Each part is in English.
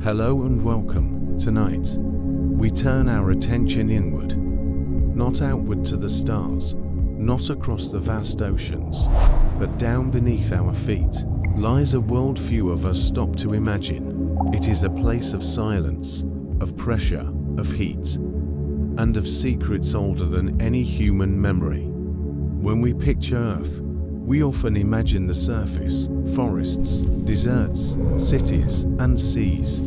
Hello and welcome. Tonight, we turn our attention inward, not outward to the stars, not across the vast oceans, but down beneath our feet lies a world few of us stop to imagine. It is a place of silence, of pressure, of heat, and of secrets older than any human memory. When we picture Earth, we often imagine the surface, forests, deserts, cities, and seas.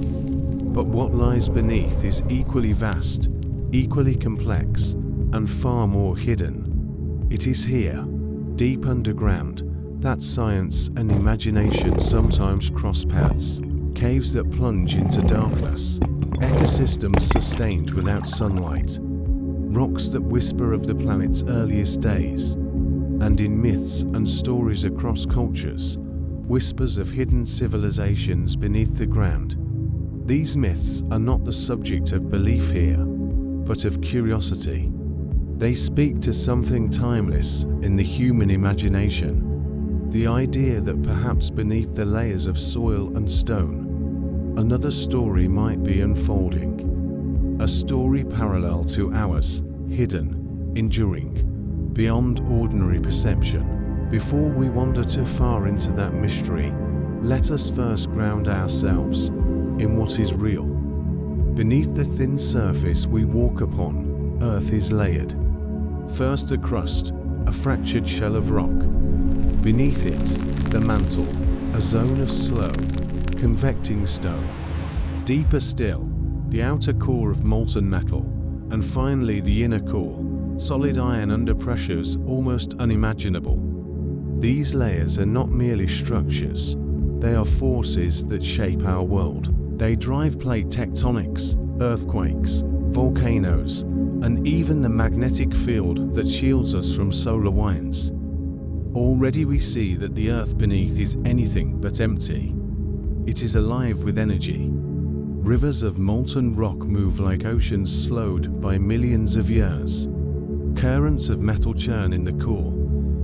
But what lies beneath is equally vast, equally complex, and far more hidden. It is here, deep underground, that science and imagination sometimes cross paths. Caves that plunge into darkness, ecosystems sustained without sunlight, rocks that whisper of the planet's earliest days, and in myths and stories across cultures, whispers of hidden civilizations beneath the ground. These myths are not the subject of belief here, but of curiosity. They speak to something timeless in the human imagination, the idea that perhaps beneath the layers of soil and stone, another story might be unfolding. A story parallel to ours, hidden, enduring, beyond ordinary perception. Before we wander too far into that mystery, let us first ground ourselves in what is real. Beneath the thin surface we walk upon, Earth is layered. First the crust, a fractured shell of rock. Beneath it, the mantle, a zone of slow, convecting stone. Deeper still, the outer core of molten metal, and finally the inner core, solid iron under pressures almost unimaginable. These layers are not merely structures, they are forces that shape our world. They drive plate tectonics, earthquakes, volcanoes, and even the magnetic field that shields us from solar winds. Already we see that the earth beneath is anything but empty. It is alive with energy. Rivers of molten rock move like oceans slowed by millions of years. Currents of metal churn in the core,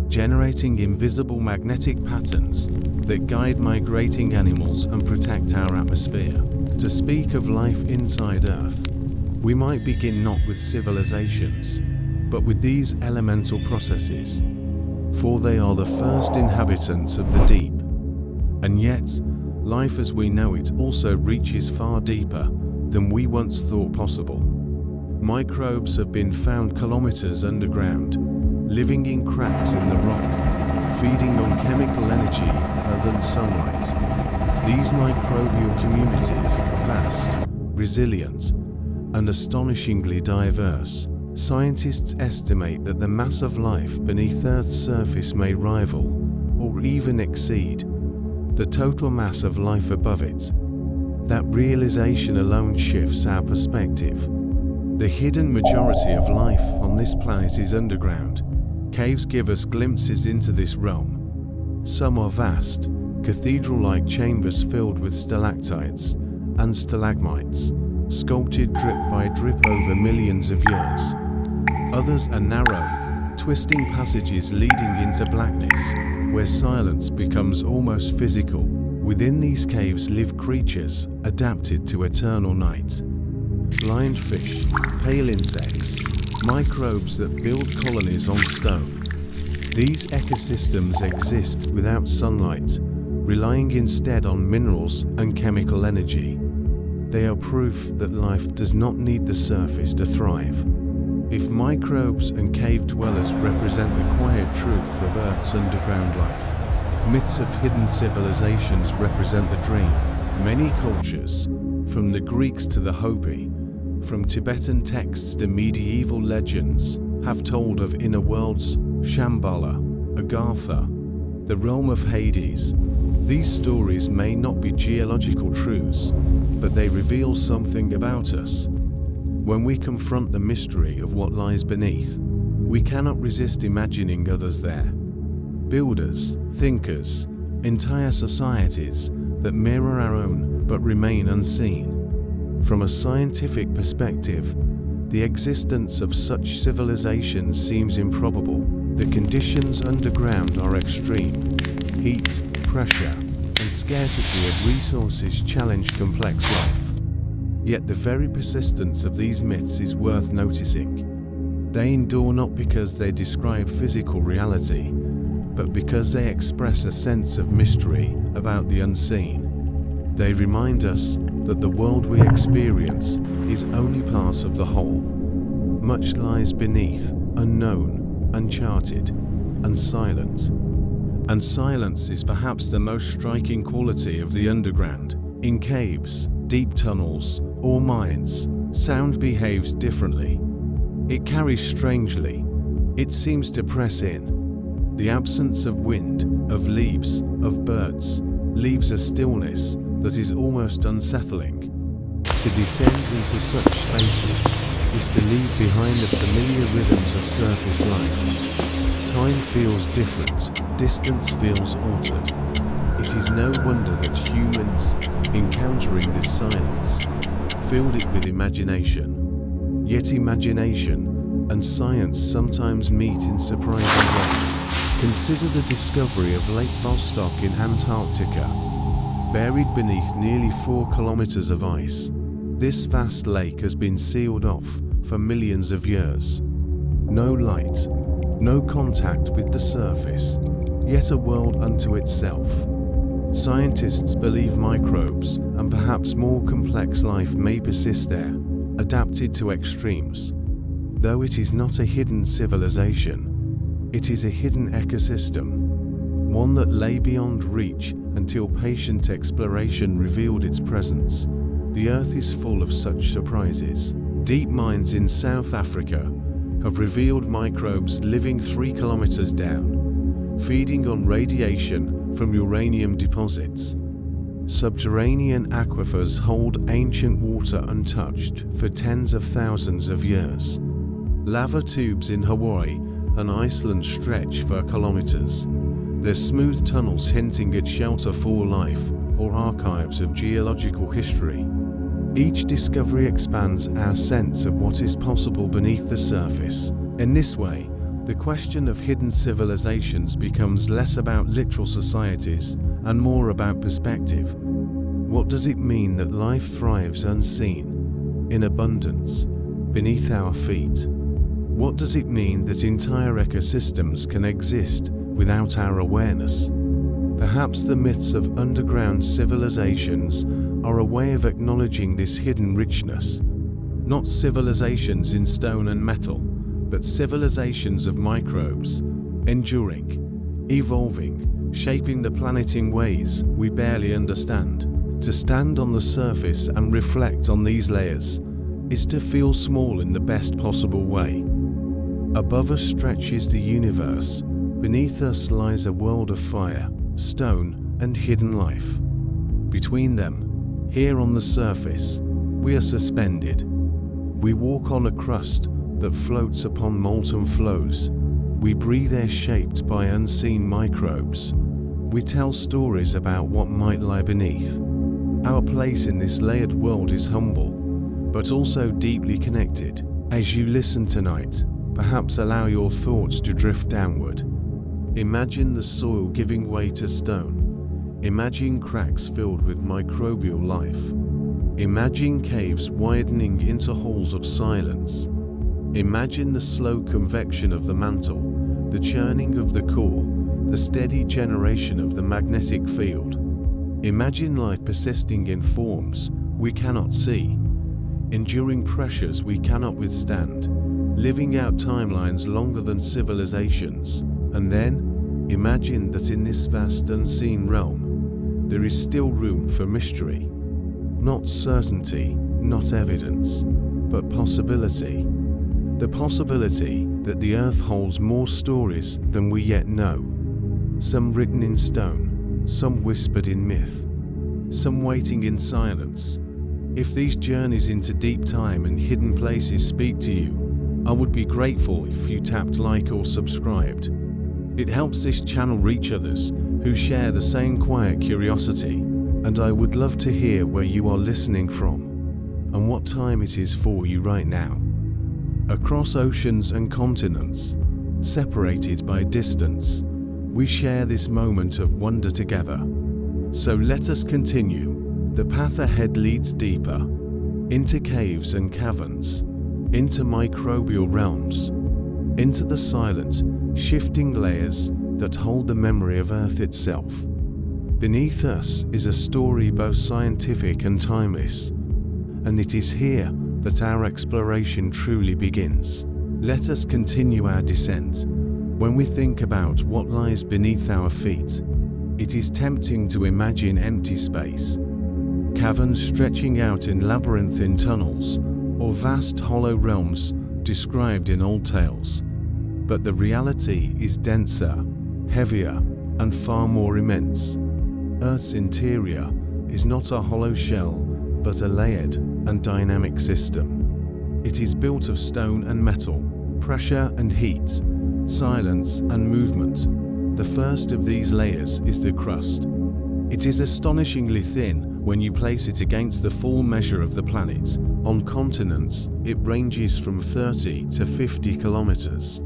generating invisible magnetic patterns that guide migrating animals and protect our atmosphere. To speak of life inside Earth, we might begin not with civilizations, but with these elemental processes, for they are the first inhabitants of the deep. And yet, life as we know it also reaches far deeper than we once thought possible. Microbes have been found kilometers underground, living in cracks in the rock, feeding on chemical energy other than sunlight. These microbial communities are vast, resilient, and astonishingly diverse. Scientists estimate that the mass of life beneath Earth's surface may rival, or even exceed, the total mass of life above it. That realization alone shifts our perspective. The hidden majority of life on this planet is underground. Caves give us glimpses into this realm. Some are vast, cathedral-like chambers filled with stalactites and stalagmites, sculpted drip by drip over millions of years. Others are narrow, twisting passages leading into blackness, where silence becomes almost physical. Within these caves live creatures adapted to eternal night. Blind fish, pale insects, microbes that build colonies on stone. These ecosystems exist without sunlight, relying instead on minerals and chemical energy. They are proof that life does not need the surface to thrive. If microbes and cave dwellers represent the quiet truth of Earth's underground life, myths of hidden civilizations represent the dream. Many cultures, from the Greeks to the Hopi, from Tibetan texts to medieval legends, have told of inner worlds, Shambhala, Agartha, the realm of Hades. These stories may not be geological truths, but they reveal something about us. When we confront the mystery of what lies beneath, we cannot resist imagining others there. Builders, thinkers, entire societies that mirror our own but remain unseen. From a scientific perspective, the existence of such civilizations seems improbable. The conditions underground are extreme. Heat, pressure, and scarcity of resources challenge complex life. Yet the very persistence of these myths is worth noticing. They endure not because they describe physical reality, but because they express a sense of mystery about the unseen. They remind us that the world we experience is only part of the whole. Much lies beneath, unknown, uncharted, and silent. And silence is perhaps the most striking quality of the underground. In caves, deep tunnels, or mines, sound behaves differently. It carries strangely. It seems to press in. The absence of wind, of leaves, of birds, leaves a stillness that is almost unsettling. To descend into such spaces is to leave behind the familiar rhythms of surface life. Time feels different, distance feels altered. It is no wonder that humans, encountering this silence, filled it with imagination. Yet imagination and science sometimes meet in surprising ways. Consider the discovery of Lake Vostok in Antarctica. Buried beneath nearly 4 kilometers of ice, this vast lake has been sealed off for millions of years. No light, no contact with the surface, yet a world unto itself. Scientists believe microbes and perhaps more complex life may persist there, adapted to extremes. Though it is not a hidden civilization, it is a hidden ecosystem, one that lay beyond reach until patient exploration revealed its presence. The Earth is full of such surprises. Deep mines in South Africa have revealed microbes living 3 kilometers down, feeding on radiation from uranium deposits. Subterranean aquifers hold ancient water untouched for tens of thousands of years. Lava tubes in Hawaii and Iceland stretch for kilometers, their smooth tunnels hinting at shelter for life or archives of geological history. Each discovery expands our sense of what is possible beneath the surface. In this way, the question of hidden civilizations becomes less about literal societies and more about perspective. What does it mean that life thrives unseen, in abundance, beneath our feet? What does it mean that entire ecosystems can exist without our awareness? Perhaps the myths of underground civilizations are a way of acknowledging this hidden richness. Not civilizations in stone and metal, but civilizations of microbes, enduring, evolving, shaping the planet in ways we barely understand. To stand on the surface and reflect on these layers is to feel small in the best possible way. Above us stretches the universe. Beneath us lies a world of fire, stone, and hidden life. Between them, here on the surface, we are suspended. We walk on a crust that floats upon molten flows. We breathe air shaped by unseen microbes. We tell stories about what might lie beneath. Our place in this layered world is humble, but also deeply connected. As you listen tonight, perhaps allow your thoughts to drift downward. Imagine the soil giving way to stone. Imagine cracks filled with microbial life. Imagine caves widening into halls of silence. Imagine the slow convection of the mantle, the churning of the core, the steady generation of the magnetic field. Imagine life persisting in forms we cannot see, enduring pressures we cannot withstand, living out timelines longer than civilizations. And then, imagine that in this vast unseen realm, there is still room for mystery. Not certainty, not evidence, but possibility. The possibility that the Earth holds more stories than we yet know. Some written in stone, some whispered in myth, some waiting in silence. If these journeys into deep time and hidden places speak to you, I would be grateful if you tapped like or subscribed. It helps this channel reach others who share the same quiet curiosity, and I would love to hear where you are listening from and what time it is for you right now. Across oceans and continents, separated by distance, we share this moment of wonder together. So let us continue. The path ahead leads deeper, into caves and caverns, into microbial realms, into the silent, shifting layers that hold the memory of Earth itself. Beneath us is a story both scientific and timeless, and it is here that our exploration truly begins. Let us continue our descent. When we think about what lies beneath our feet, it is tempting to imagine empty space, caverns stretching out in labyrinthine tunnels, or vast hollow realms described in old tales. But the reality is denser, heavier, and far more immense. Earth's interior is not a hollow shell, but a layered and dynamic system. It is built of stone and metal, pressure and heat, silence and movement. The first of these layers is the crust. It is astonishingly thin when you place it against the full measure of the planet. On continents, it ranges from 30 to 50 kilometers.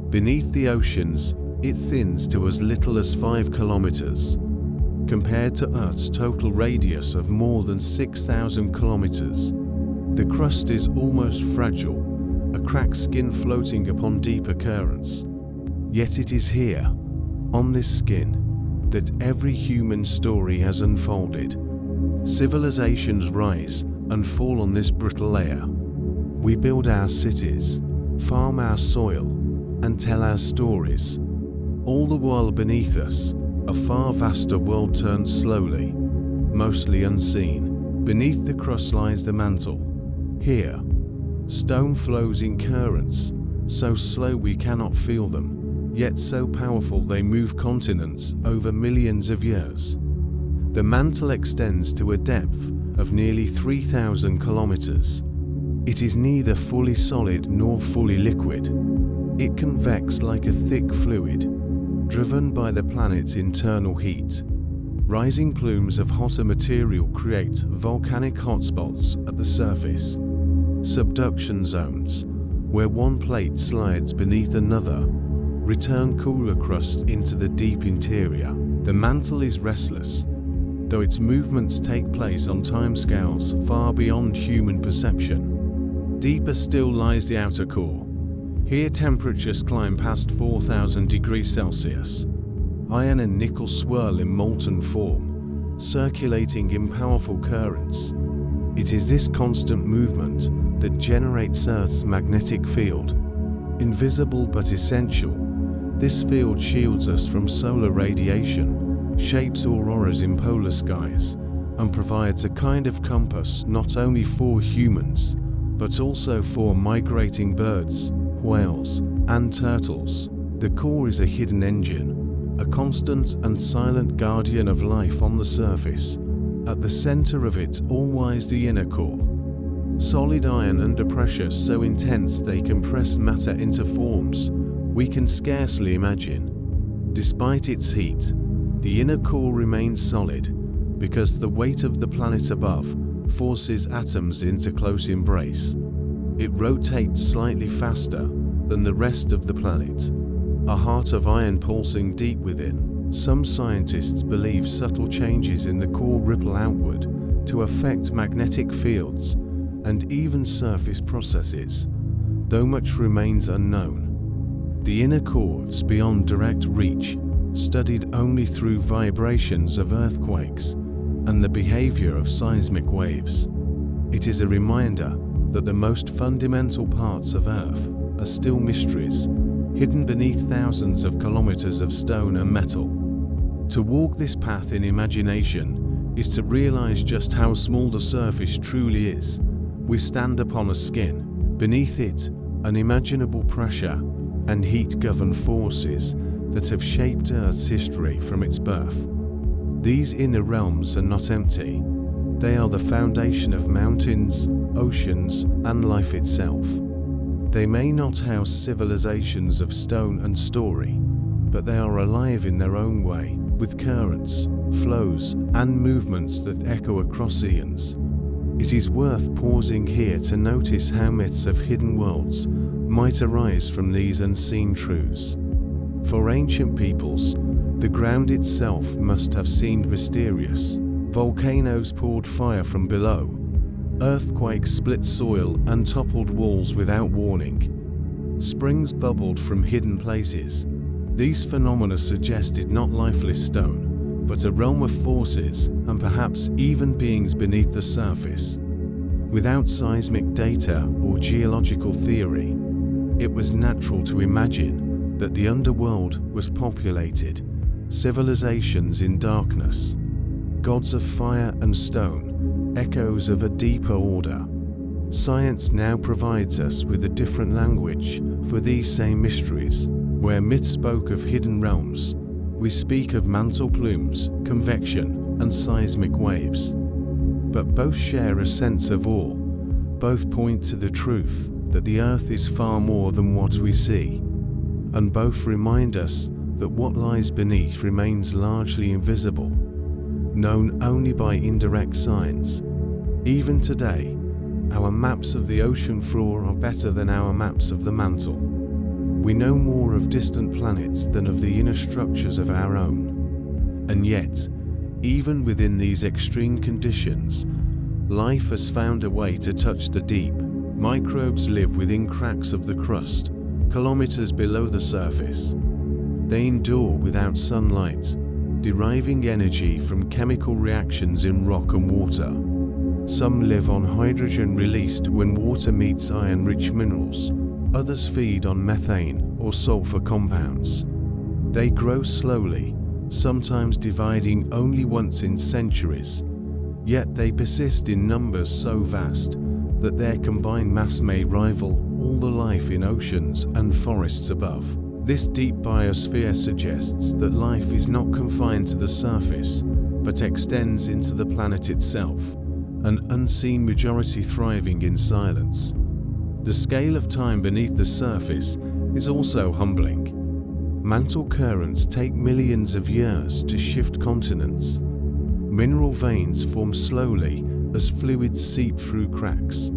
Beneath the oceans, it thins to as little as 5 kilometers. Compared to Earth's total radius of more than 6,000 kilometers, the crust is almost fragile, a cracked skin floating upon deeper currents. Yet it is here, on this skin, that every human story has unfolded. Civilizations rise and fall on this brittle layer. We build our cities, farm our soil, and tell our stories. All the while beneath us, a far vaster world turns slowly, mostly unseen. Beneath the crust lies the mantle. Here, stone flows in currents, so slow we cannot feel them, yet so powerful they move continents over millions of years. The mantle extends to a depth of nearly 3,000 kilometers. It is neither fully solid nor fully liquid. It convects like a thick fluid, driven by the planet's internal heat. Rising plumes of hotter material create volcanic hotspots at the surface, subduction zones, where one plate slides beneath another, return cooler crust into the deep interior. The mantle is restless, though its movements take place on timescales far beyond human perception. Deeper still lies the outer core. Here temperatures climb past 4,000 degrees Celsius. Iron and nickel swirl in molten form, circulating in powerful currents. It is this constant movement that generates Earth's magnetic field. Invisible but essential, this field shields us from solar radiation, shapes auroras in polar skies, and provides a kind of compass not only for humans, but also for migrating birds, whales, and turtles. The core is a hidden engine, a constant and silent guardian of life on the surface. At the center of it all lies the inner core. Solid iron under pressure so intense they compress matter into forms we can scarcely imagine. Despite its heat, the inner core remains solid because the weight of the planet above forces atoms into close embrace. It rotates slightly faster than the rest of the planet, a heart of iron pulsing deep within. Some scientists believe subtle changes in the core ripple outward to affect magnetic fields and even surface processes, though much remains unknown. The inner core's beyond direct reach, studied only through vibrations of earthquakes and the behavior of seismic waves. It is a reminder that the most fundamental parts of Earth are still mysteries, hidden beneath thousands of kilometers of stone and metal. To walk this path in imagination is to realize just how small the surface truly is. We stand upon a skin. Beneath it, unimaginable pressure and heat govern forces that have shaped Earth's history from its birth. These inner realms are not empty. They are the foundation of mountains, oceans, and life itself. They may not house civilizations of stone and story, but they are alive in their own way, with currents, flows, and movements that echo across eons. It is worth pausing here to notice how myths of hidden worlds might arise from these unseen truths. For ancient peoples, the ground itself must have seemed mysterious. Volcanoes poured fire from below, Earthquakes split soil and toppled walls without warning. Springs bubbled from hidden places. These phenomena suggested not lifeless stone, but a realm of forces and perhaps even beings beneath the surface. Without seismic data or geological theory, it was natural to imagine that the underworld was populated, civilizations in darkness, gods of fire and stone, echoes of a deeper order. Science now provides us with a different language for these same mysteries. Where myth spoke of hidden realms, we speak of mantle plumes, convection, and seismic waves. But both share a sense of awe. Both point to the truth that the earth is far more than what we see. And both remind us that what lies beneath remains largely invisible, known only by indirect signs. Even today, our maps of the ocean floor are better than our maps of the mantle. We know more of distant planets than of the inner structures of our own. And yet, even within these extreme conditions, life has found a way to touch the deep. Microbes live within cracks of the crust, kilometers below the surface. They endure without sunlight, deriving energy from chemical reactions in rock and water. Some live on hydrogen released when water meets iron-rich minerals. Others feed on methane or sulfur compounds. They grow slowly, sometimes dividing only once in centuries. Yet they persist in numbers so vast that their combined mass may rival all the life in oceans and forests above. This deep biosphere suggests that life is not confined to the surface, but extends into the planet itself, an unseen majority thriving in silence. The scale of time beneath the surface is also humbling. Mantle currents take millions of years to shift continents. Mineral veins form slowly as fluids seep through cracks.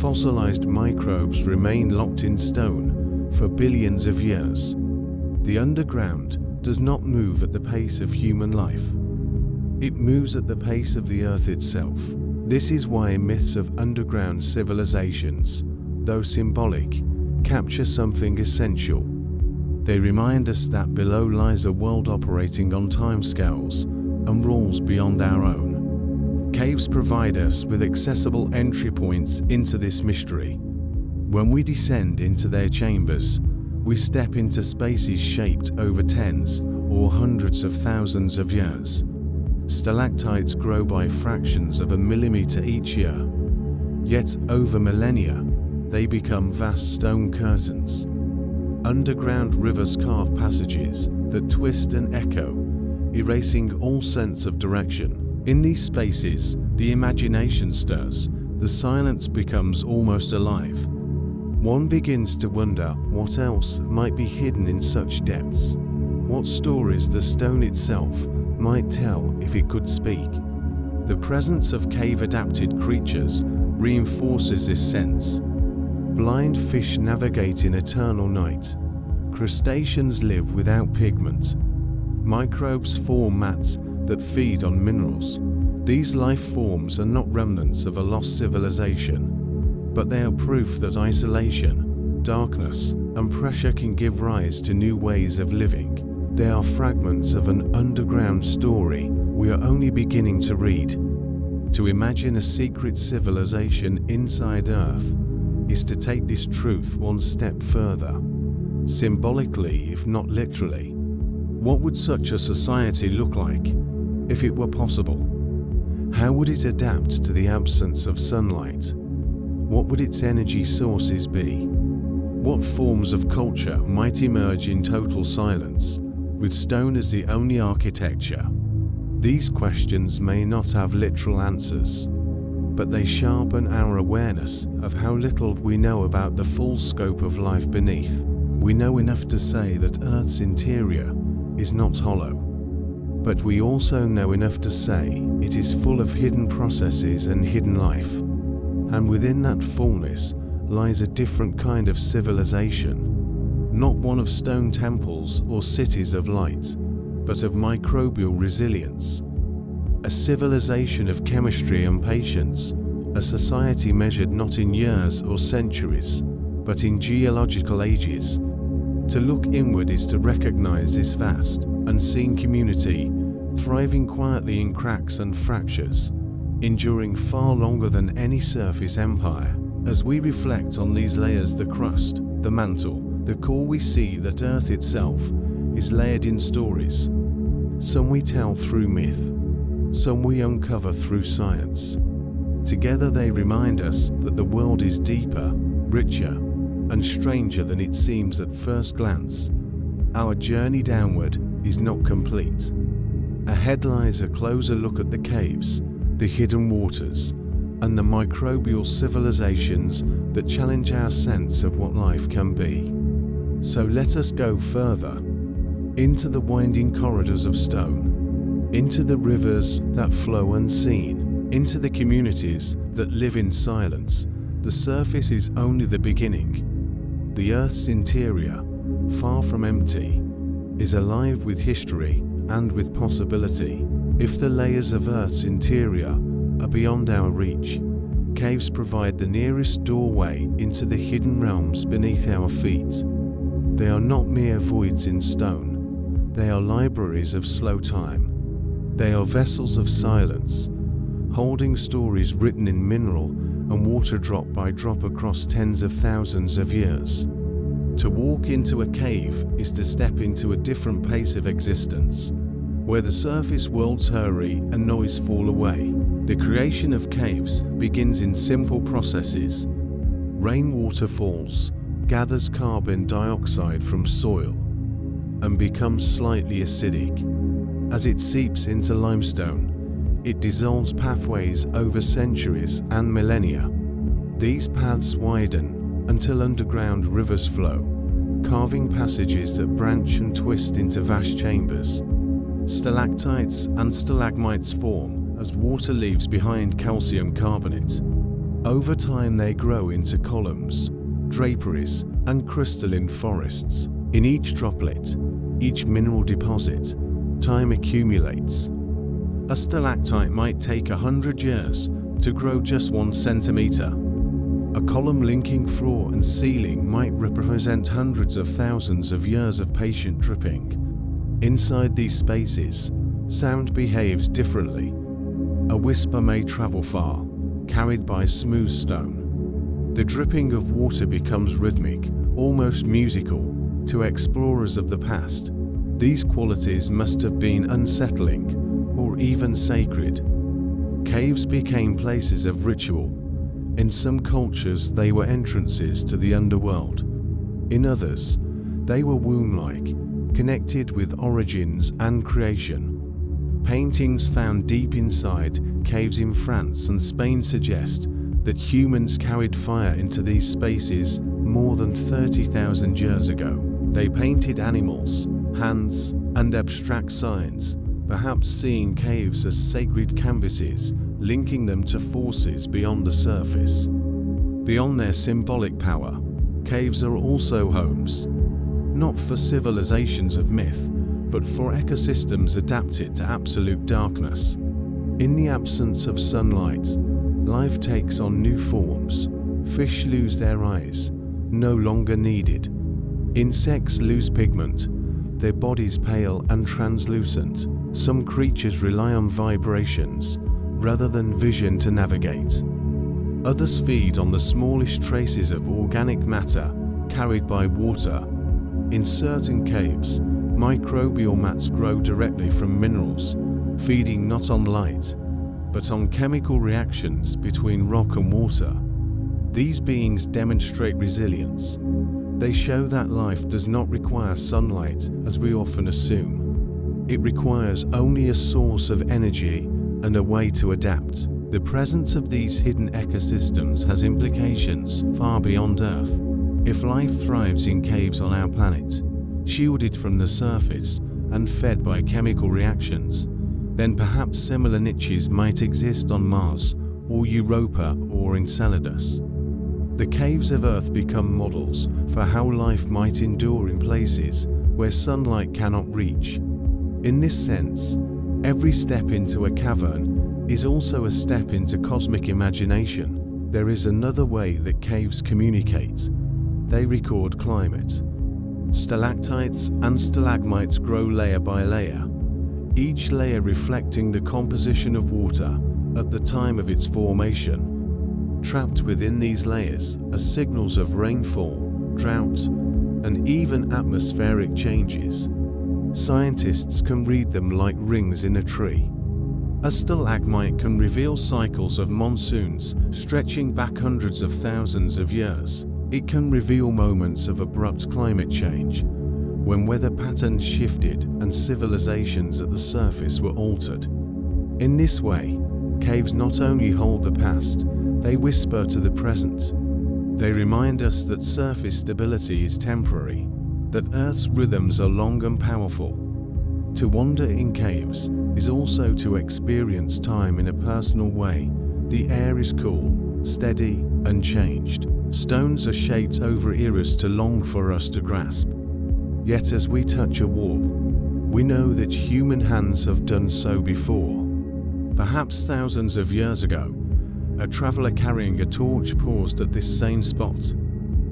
Fossilized microbes remain locked in stone for billions of years. The underground does not move at the pace of human life. It moves at the pace of the earth itself. This is why myths of underground civilizations, though symbolic, capture something essential. They remind us that below lies a world operating on timescales and rules beyond our own. Caves provide us with accessible entry points into this mystery. When we descend into their chambers, we step into spaces shaped over tens or hundreds of thousands of years. Stalactites grow by fractions of a millimeter each year, yet over millennia, they become vast stone curtains. Underground rivers carve passages that twist and echo, erasing all sense of direction. In these spaces, the imagination stirs, the silence becomes almost alive. One begins to wonder what else might be hidden in such depths, what stories the stone itself might tell if it could speak. The presence of cave-adapted creatures reinforces this sense. Blind fish navigate in eternal night. Crustaceans live without pigment. Microbes form mats that feed on minerals. These life forms are not remnants of a lost civilization, but they are proof that isolation, darkness, and pressure can give rise to new ways of living. They are fragments of an underground story we are only beginning to read. To imagine a secret civilization inside Earth is to take this truth one step further, symbolically if not literally. What would such a society look like if it were possible? How would it adapt to the absence of sunlight? What would its energy sources be? What forms of culture might emerge in total silence, with stone as the only architecture? These questions may not have literal answers, but they sharpen our awareness of how little we know about the full scope of life beneath. We know enough to say that Earth's interior is not hollow, but we also know enough to say it is full of hidden processes and hidden life. And within that fullness lies a different kind of civilization, not one of stone temples or cities of light, but of microbial resilience. A civilization of chemistry and patience, a society measured not in years or centuries, but in geological ages. To look inward is to recognize this vast, unseen community, thriving quietly in cracks and fractures, enduring far longer than any surface empire. As we reflect on these layers, the crust, the mantle, the core, we see that Earth itself is layered in stories. Some we tell through myth, some we uncover through science. Together they remind us that the world is deeper, richer, and stranger than it seems at first glance. Our journey downward is not complete. Ahead lies a closer look at the caves, the hidden waters, and the microbial civilizations that challenge our sense of what life can be. So let us go further, into the winding corridors of stone, into the rivers that flow unseen, into the communities that live in silence. The surface is only the beginning. The Earth's interior, far from empty, is alive with history and with possibility. If the layers of Earth's interior are beyond our reach, caves provide the nearest doorway into the hidden realms beneath our feet. They are not mere voids in stone. They are libraries of slow time. They are vessels of silence, holding stories written in mineral and water drop by drop across tens of thousands of years. To walk into a cave is to step into a different pace of existence, where the surface world's hurry and noise fall away. The creation of caves begins in simple processes. Rainwater falls, gathers carbon dioxide from soil, and becomes slightly acidic. As it seeps into limestone, it dissolves pathways over centuries and millennia. These paths widen until underground rivers flow, carving passages that branch and twist into vast chambers. Stalactites and stalagmites form as water leaves behind calcium carbonate. Over time they grow into columns, draperies, and crystalline forests. In each droplet, each mineral deposit, time accumulates. A stalactite might take 100 years to grow just 1 centimeter. A column linking floor and ceiling might represent hundreds of thousands of years of patient dripping. Inside these spaces, sound behaves differently. A whisper may travel far, carried by smooth stone. The dripping of water becomes rhythmic, almost musical. To explorers of the past, these qualities must have been unsettling or even sacred. Caves became places of ritual. In some cultures, they were entrances to the underworld. In others, they were womb-like, connected with origins and creation. Paintings found deep inside caves in France and Spain suggest that humans carried fire into these spaces more than 30,000 years ago. They painted animals, hands, and abstract signs, perhaps seeing caves as sacred canvases, linking them to forces beyond the surface. Beyond their symbolic power, caves are also homes, not for civilizations of myth, but for ecosystems adapted to absolute darkness. In the absence of sunlight, life takes on new forms. Fish lose their eyes, no longer needed. Insects lose pigment, their bodies pale and translucent. Some creatures rely on vibrations rather than vision to navigate. Others feed on the smallest traces of organic matter carried by water. In certain caves, microbial mats grow directly from minerals, feeding not on light, but on chemical reactions between rock and water. These beings demonstrate resilience. They show that life does not require sunlight as we often assume. It requires only a source of energy and a way to adapt. The presence of these hidden ecosystems has implications far beyond Earth. If life thrives in caves on our planet, shielded from the surface and fed by chemical reactions, then perhaps similar niches might exist on Mars or Europa or Enceladus. The caves of Earth become models for how life might endure in places where sunlight cannot reach. In this sense, every step into a cavern is also a step into cosmic imagination. There is another way that caves communicate. They record climate. Stalactites and stalagmites grow layer by layer, each layer reflecting the composition of water at the time of its formation. Trapped within these layers are signals of rainfall, drought, and even atmospheric changes. Scientists can read them like rings in a tree. A stalagmite can reveal cycles of monsoons stretching back hundreds of thousands of years. It can reveal moments of abrupt climate change, when weather patterns shifted and civilizations at the surface were altered. In this way, caves not only hold the past, they whisper to the present. They remind us that surface stability is temporary, that Earth's rhythms are long and powerful. To wander in caves is also to experience time in a personal way. The air is cool, steady, unchanged. Stones are shaped over eras too long for us to grasp. Yet as we touch a wall, we know that human hands have done so before. Perhaps thousands of years ago, a traveler carrying a torch paused at this same spot.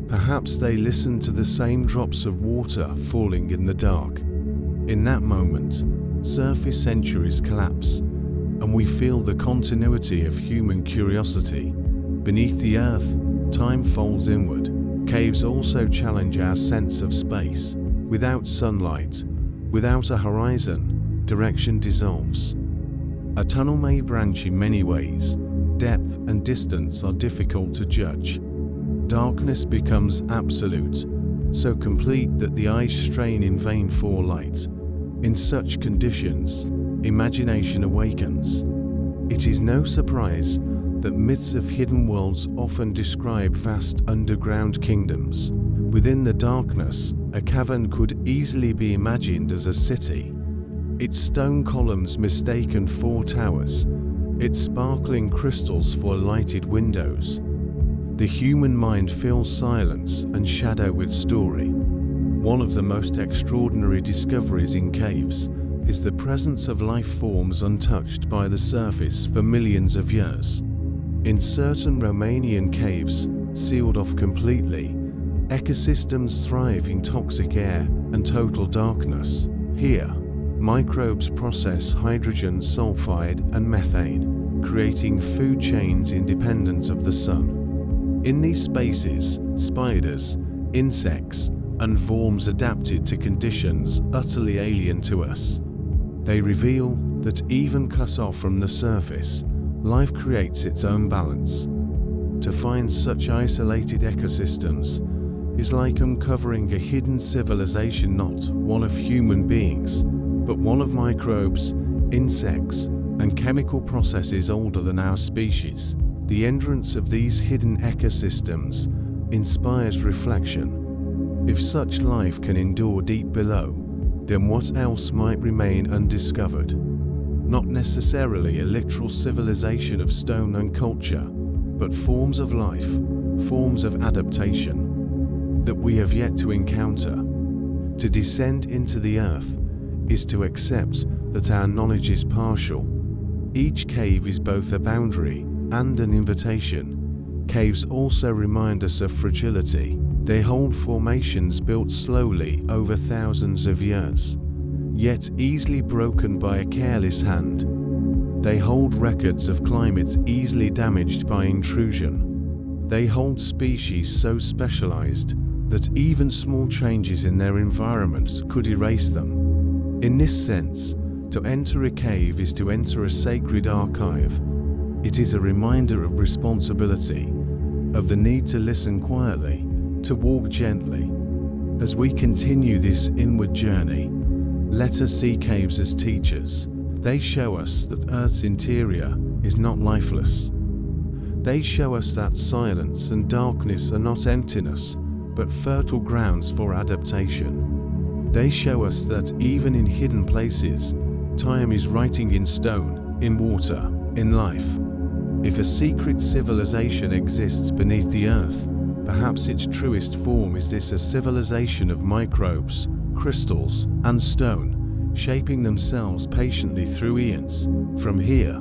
Perhaps they listened to the same drops of water falling in the dark. In that moment, surface centuries collapse, and we feel the continuity of human curiosity. Beneath the earth, time folds inward. Caves also challenge our sense of space. Without sunlight, without a horizon, direction dissolves. A tunnel may branch in many ways. Depth and distance are difficult to judge. Darkness becomes absolute, so complete that the eyes strain in vain for light. In such conditions, imagination awakens. It is no surprise that myths of hidden worlds often describe vast underground kingdoms. Within the darkness, a cavern could easily be imagined as a city. Its stone columns mistaken for towers, its sparkling crystals for lighted windows. The human mind fills silence and shadow with story. One of the most extraordinary discoveries in caves is the presence of life forms untouched by the surface for millions of years. In certain Romanian caves, sealed off completely, ecosystems thrive in toxic air and total darkness. Here, microbes process hydrogen sulfide and methane, creating food chains independent of the sun. In these spaces, spiders, insects, and worms adapted to conditions utterly alien to us. They reveal that even cut off from the surface, life creates its own balance. To find such isolated ecosystems is like uncovering a hidden civilization, not one of human beings, but one of microbes, insects, and chemical processes older than our species. The entrance of these hidden ecosystems inspires reflection. If such life can endure deep below, then what else might remain undiscovered? Not necessarily a literal civilization of stone and culture, but forms of life, forms of adaptation that we have yet to encounter. To descend into the earth is to accept that our knowledge is partial. Each cave is both a boundary and an invitation. Caves also remind us of fragility. They hold formations built slowly over thousands of years, yet easily broken by a careless hand. They hold records of climates easily damaged by intrusion. They hold species so specialized that even small changes in their environment could erase them. In this sense, to enter a cave is to enter a sacred archive. It is a reminder of responsibility, of the need to listen quietly, to walk gently. As we continue this inward journey, let us see caves as teachers. They show us that Earth's interior is not lifeless. They show us that silence and darkness are not emptiness, but fertile grounds for adaptation. They show us that even in hidden places, time is writing in stone, in water, in life. If a secret civilization exists beneath the earth, perhaps its truest form is this: a civilization of microbes, crystals, and stone, shaping themselves patiently through eons. From here,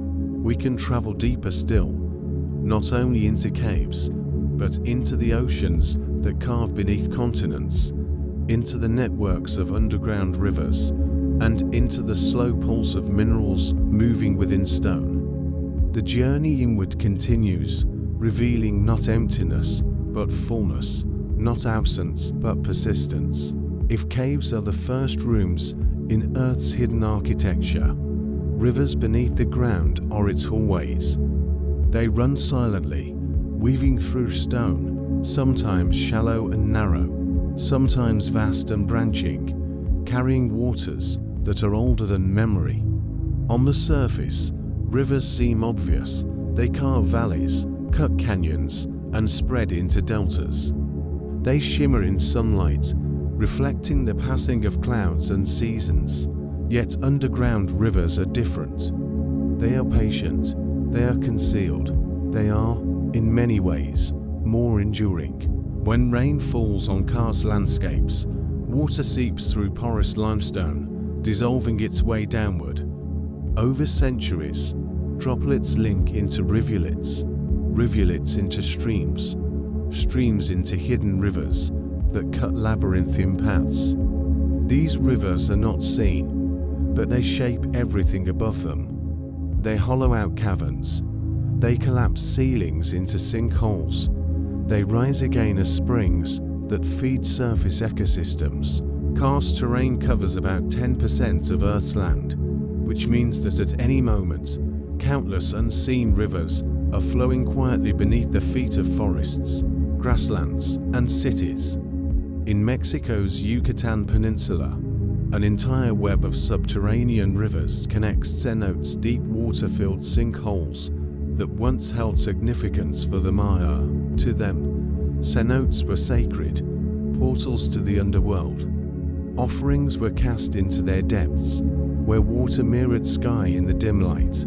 we can travel deeper still, not only into caves, but into the oceans that carve beneath continents, into the networks of underground rivers, and into the slow pulse of minerals moving within stone. The journey inward continues, revealing not emptiness, but fullness, not absence, but persistence. If caves are the first rooms in Earth's hidden architecture, rivers beneath the ground are its hallways. They run silently, weaving through stone, sometimes shallow and narrow, sometimes vast and branching, carrying waters that are older than memory. On the surface, rivers seem obvious. They carve valleys, cut canyons, and spread into deltas. They shimmer in sunlight, reflecting the passing of clouds and seasons. Yet underground rivers are different. They are patient, they are concealed, they are, in many ways, more enduring. When rain falls on karst landscapes, water seeps through porous limestone, dissolving its way downward. Over centuries, droplets link into rivulets, rivulets into streams, streams into hidden rivers that cut labyrinthine paths. These rivers are not seen, but they shape everything above them. They hollow out caverns. They collapse ceilings into sinkholes. They rise again as springs that feed surface ecosystems. Karst terrain covers about 10% of Earth's land, which means that at any moment, countless unseen rivers are flowing quietly beneath the feet of forests, grasslands, and cities. In Mexico's Yucatan Peninsula, an entire web of subterranean rivers connects cenotes, deep water-filled sinkholes that once held significance for the Maya. To them, cenotes were sacred, portals to the underworld. Offerings were cast into their depths, where water mirrored sky in the dim light.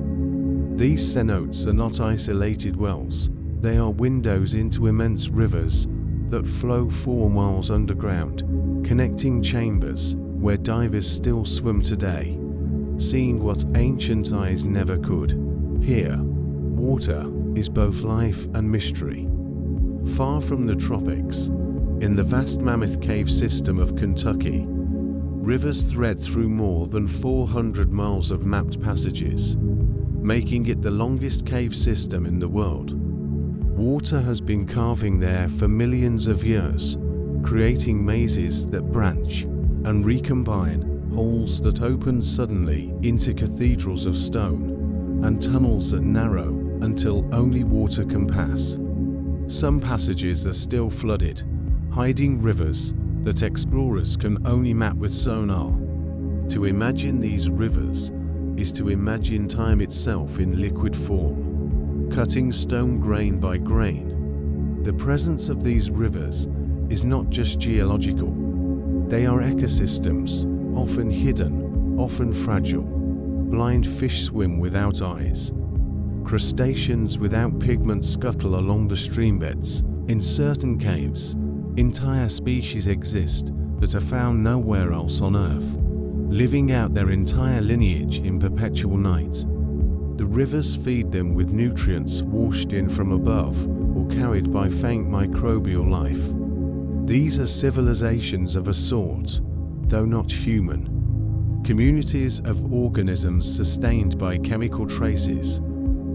These cenotes are not isolated wells. They are windows into immense rivers that flow 4 miles underground, connecting chambers where divers still swim today, seeing what ancient eyes never could. Here, water is both life and mystery. Far from the tropics, in the vast Mammoth Cave system of Kentucky, rivers thread through more than 400 miles of mapped passages, making it the longest cave system in the world. Water has been carving there for millions of years, creating mazes that branch and recombine, holes that open suddenly into cathedrals of stone, and tunnels that narrow until only water can pass. Some passages are still flooded, hiding rivers that explorers can only map with sonar. To imagine these rivers is to imagine time itself in liquid form, cutting stone grain by grain. The presence of these rivers is not just geological. They are ecosystems, often hidden, often fragile. Blind fish swim without eyes. Crustaceans without pigment scuttle along the streambeds. In certain caves, entire species exist that are found nowhere else on Earth, living out their entire lineage in perpetual night. The rivers feed them with nutrients washed in from above or carried by faint microbial life. These are civilizations of a sort, though not human. Communities of organisms sustained by chemical traces,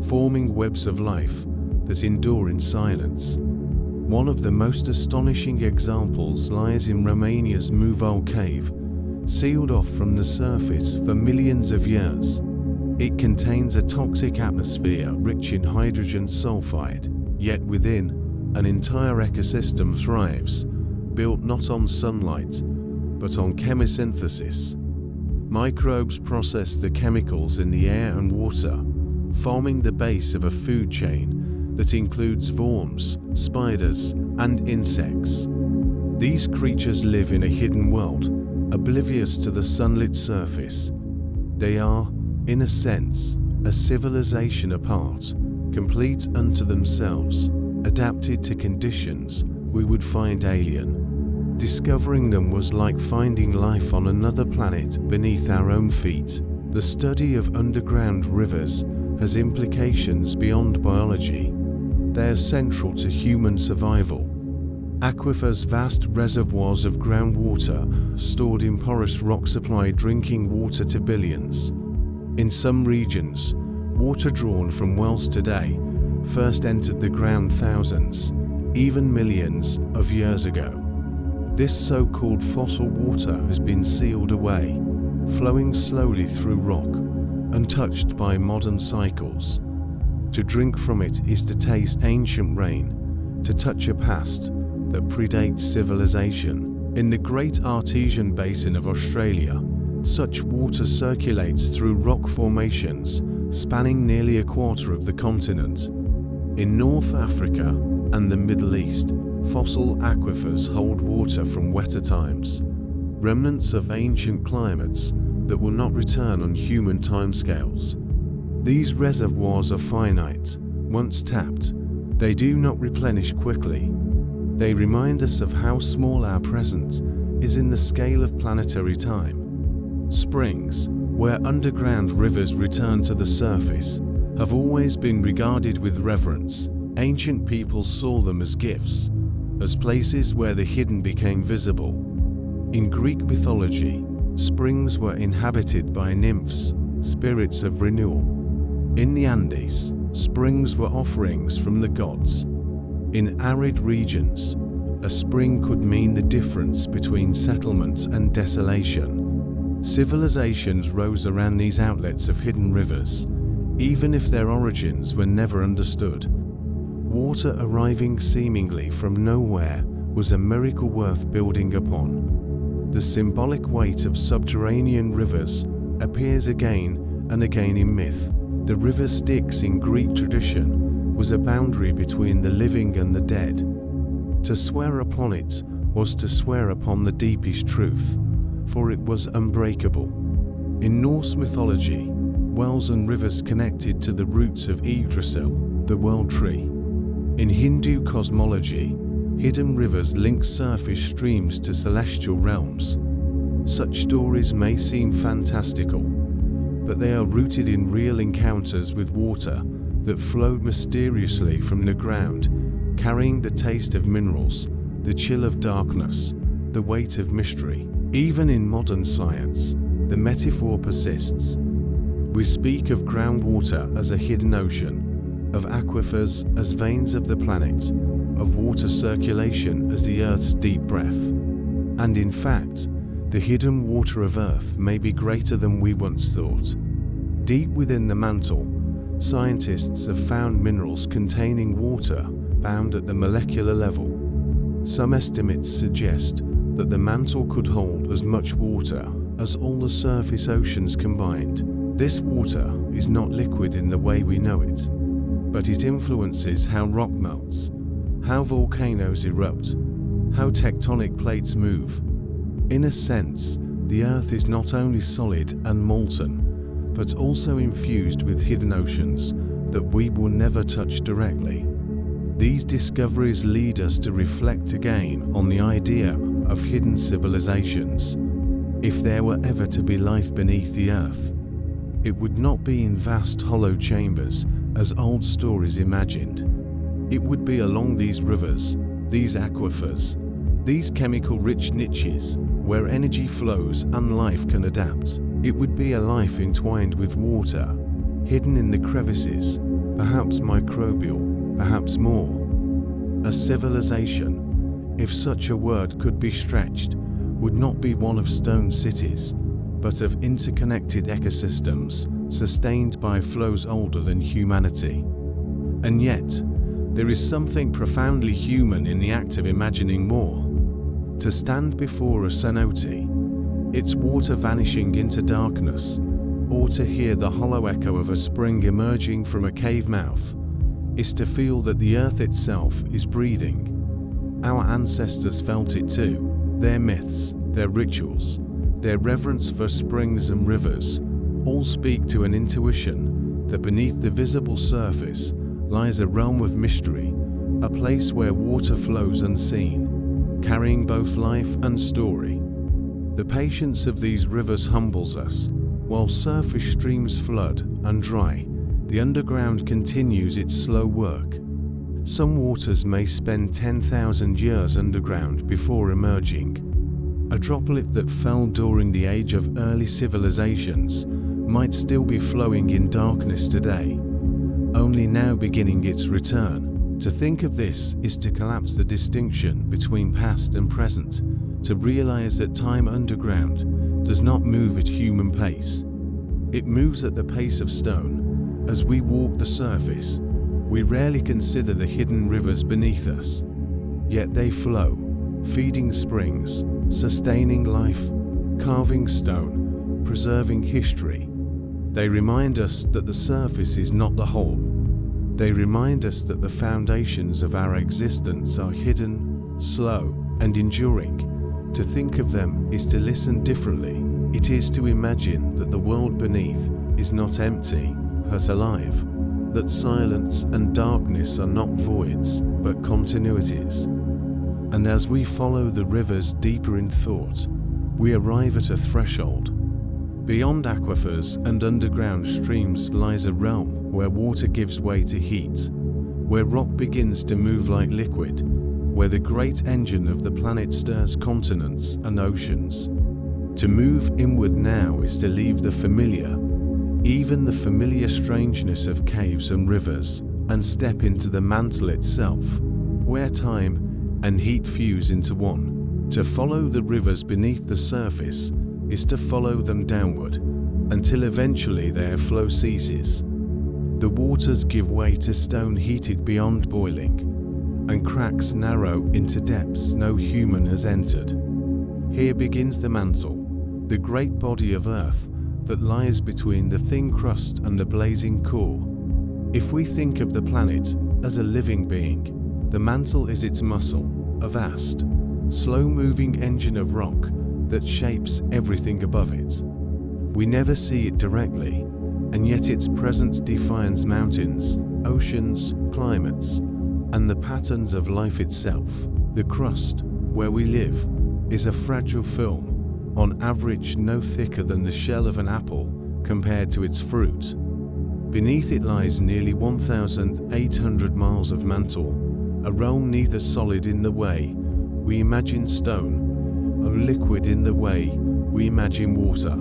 forming webs of life that endure in silence. One of the most astonishing examples lies in Romania's Muval Cave, sealed off from the surface for millions of years. It contains a toxic atmosphere rich in hydrogen sulfide, yet within, an entire ecosystem thrives, built not on sunlight, but on chemosynthesis. Microbes process the chemicals in the air and water, forming the base of a food chain that includes worms, spiders, and insects. These creatures live in a hidden world, oblivious to the sunlit surface. They are, in a sense, a civilization apart, complete unto themselves, adapted to conditions we would find alien. Discovering them was like finding life on another planet beneath our own feet. The study of underground rivers has implications beyond biology. They are central to human survival. Aquifers, vast reservoirs of groundwater stored in porous rock, supply drinking water to billions. In some regions, water drawn from wells today first entered the ground thousands, even millions of years ago. This so-called fossil water has been sealed away, flowing slowly through rock, untouched by modern cycles. To drink from it is to taste ancient rain, to touch a past that predates civilization. In the Great Artesian Basin of Australia, such water circulates through rock formations spanning nearly a quarter of the continent. In North Africa and the Middle East, fossil aquifers hold water from wetter times, remnants of ancient climates that will not return on human timescales. These reservoirs are finite. Once tapped, they do not replenish quickly. They remind us of how small our present is in the scale of planetary time. Springs, where underground rivers return to the surface, have always been regarded with reverence. Ancient peoples saw them as gifts, as places where the hidden became visible. In Greek mythology, springs were inhabited by nymphs, spirits of renewal. In the Andes, springs were offerings from the gods. In arid regions, a spring could mean the difference between settlement and desolation. Civilizations rose around these outlets of hidden rivers, even if their origins were never understood. Water arriving seemingly from nowhere was a miracle worth building upon. The symbolic weight of subterranean rivers appears again and again in myth. The river Styx in Greek tradition was a boundary between the living and the dead. To swear upon it was to swear upon the deepest truth, for it was unbreakable. In Norse mythology, wells and rivers connected to the roots of Yggdrasil, the world tree. In Hindu cosmology, hidden rivers link surface streams to celestial realms. Such stories may seem fantastical, but they are rooted in real encounters with water that flowed mysteriously from the ground, carrying the taste of minerals, the chill of darkness, the weight of mystery. Even in modern science, the metaphor persists. We speak of groundwater as a hidden ocean, of aquifers as veins of the planet, of water circulation as the Earth's deep breath. And in fact, the hidden water of Earth may be greater than we once thought. Deep within the mantle, scientists have found minerals containing water bound at the molecular level. Some estimates suggest that the mantle could hold as much water as all the surface oceans combined. This water is not liquid in the way we know it, but it influences how rock melts, how volcanoes erupt, how tectonic plates move. In a sense, the Earth is not only solid and molten, but also infused with hidden oceans that we will never touch directly. These discoveries lead us to reflect again on the idea of hidden civilizations. If there were ever to be life beneath the Earth, it would not be in vast hollow chambers as old stories imagined. It would be along these rivers, these aquifers, these chemical-rich niches where energy flows and life can adapt. It would be a life entwined with water, hidden in the crevices, perhaps microbial, perhaps more. A civilization, if such a word could be stretched, would not be one of stone cities, but of interconnected ecosystems sustained by flows older than humanity. And yet, there is something profoundly human in the act of imagining more. To stand before a cenote, its water vanishing into darkness, or to hear the hollow echo of a spring emerging from a cave mouth, is to feel that the earth itself is breathing. Our ancestors felt it too. Their myths, their rituals, their reverence for springs and rivers, all speak to an intuition that beneath the visible surface lies a realm of mystery, a place where water flows unseen, carrying both life and story. The patience of these rivers humbles us, while surface streams flood and dry, the underground continues its slow work. Some waters may spend 10,000 years underground before emerging. A droplet that fell during the age of early civilizations might still be flowing in darkness today, only now beginning its return. To think of this is to collapse the distinction between past and present, to realize that time underground does not move at human pace. It moves at the pace of stone. As we walk the surface, we rarely consider the hidden rivers beneath us. Yet they flow, feeding springs, sustaining life, carving stone, preserving history. They remind us that the surface is not the whole. They remind us that the foundations of our existence are hidden, slow, and enduring. To think of them is to listen differently. It is to imagine that the world beneath is not empty, but alive. That silence and darkness are not voids, but continuities. And as we follow the rivers deeper in thought, we arrive at a threshold. Beyond aquifers and underground streams lies a realm where water gives way to heat, where rock begins to move like liquid, where the great engine of the planet stirs continents and oceans. To move inward now is to leave the familiar, even the familiar strangeness of caves and rivers, and step into the mantle itself, where time and heat fuse into one. To follow the rivers beneath the surface is to follow them downward, until eventually their flow ceases. The waters give way to stone heated beyond boiling, and cracks narrow into depths no human has entered. Here begins the mantle, the great body of earth that lies between the thin crust and the blazing core. If we think of the planet as a living being, the mantle is its muscle, a vast, slow-moving engine of rock that shapes everything above it. We never see it directly, and yet its presence defines mountains, oceans, climates, and the patterns of life itself. The crust, where we live, is a fragile film, on average no thicker than the shell of an apple compared to its fruit. Beneath it lies nearly 1,800 miles of mantle, a realm neither solid in the way we imagine stone, or liquid in the way we imagine water.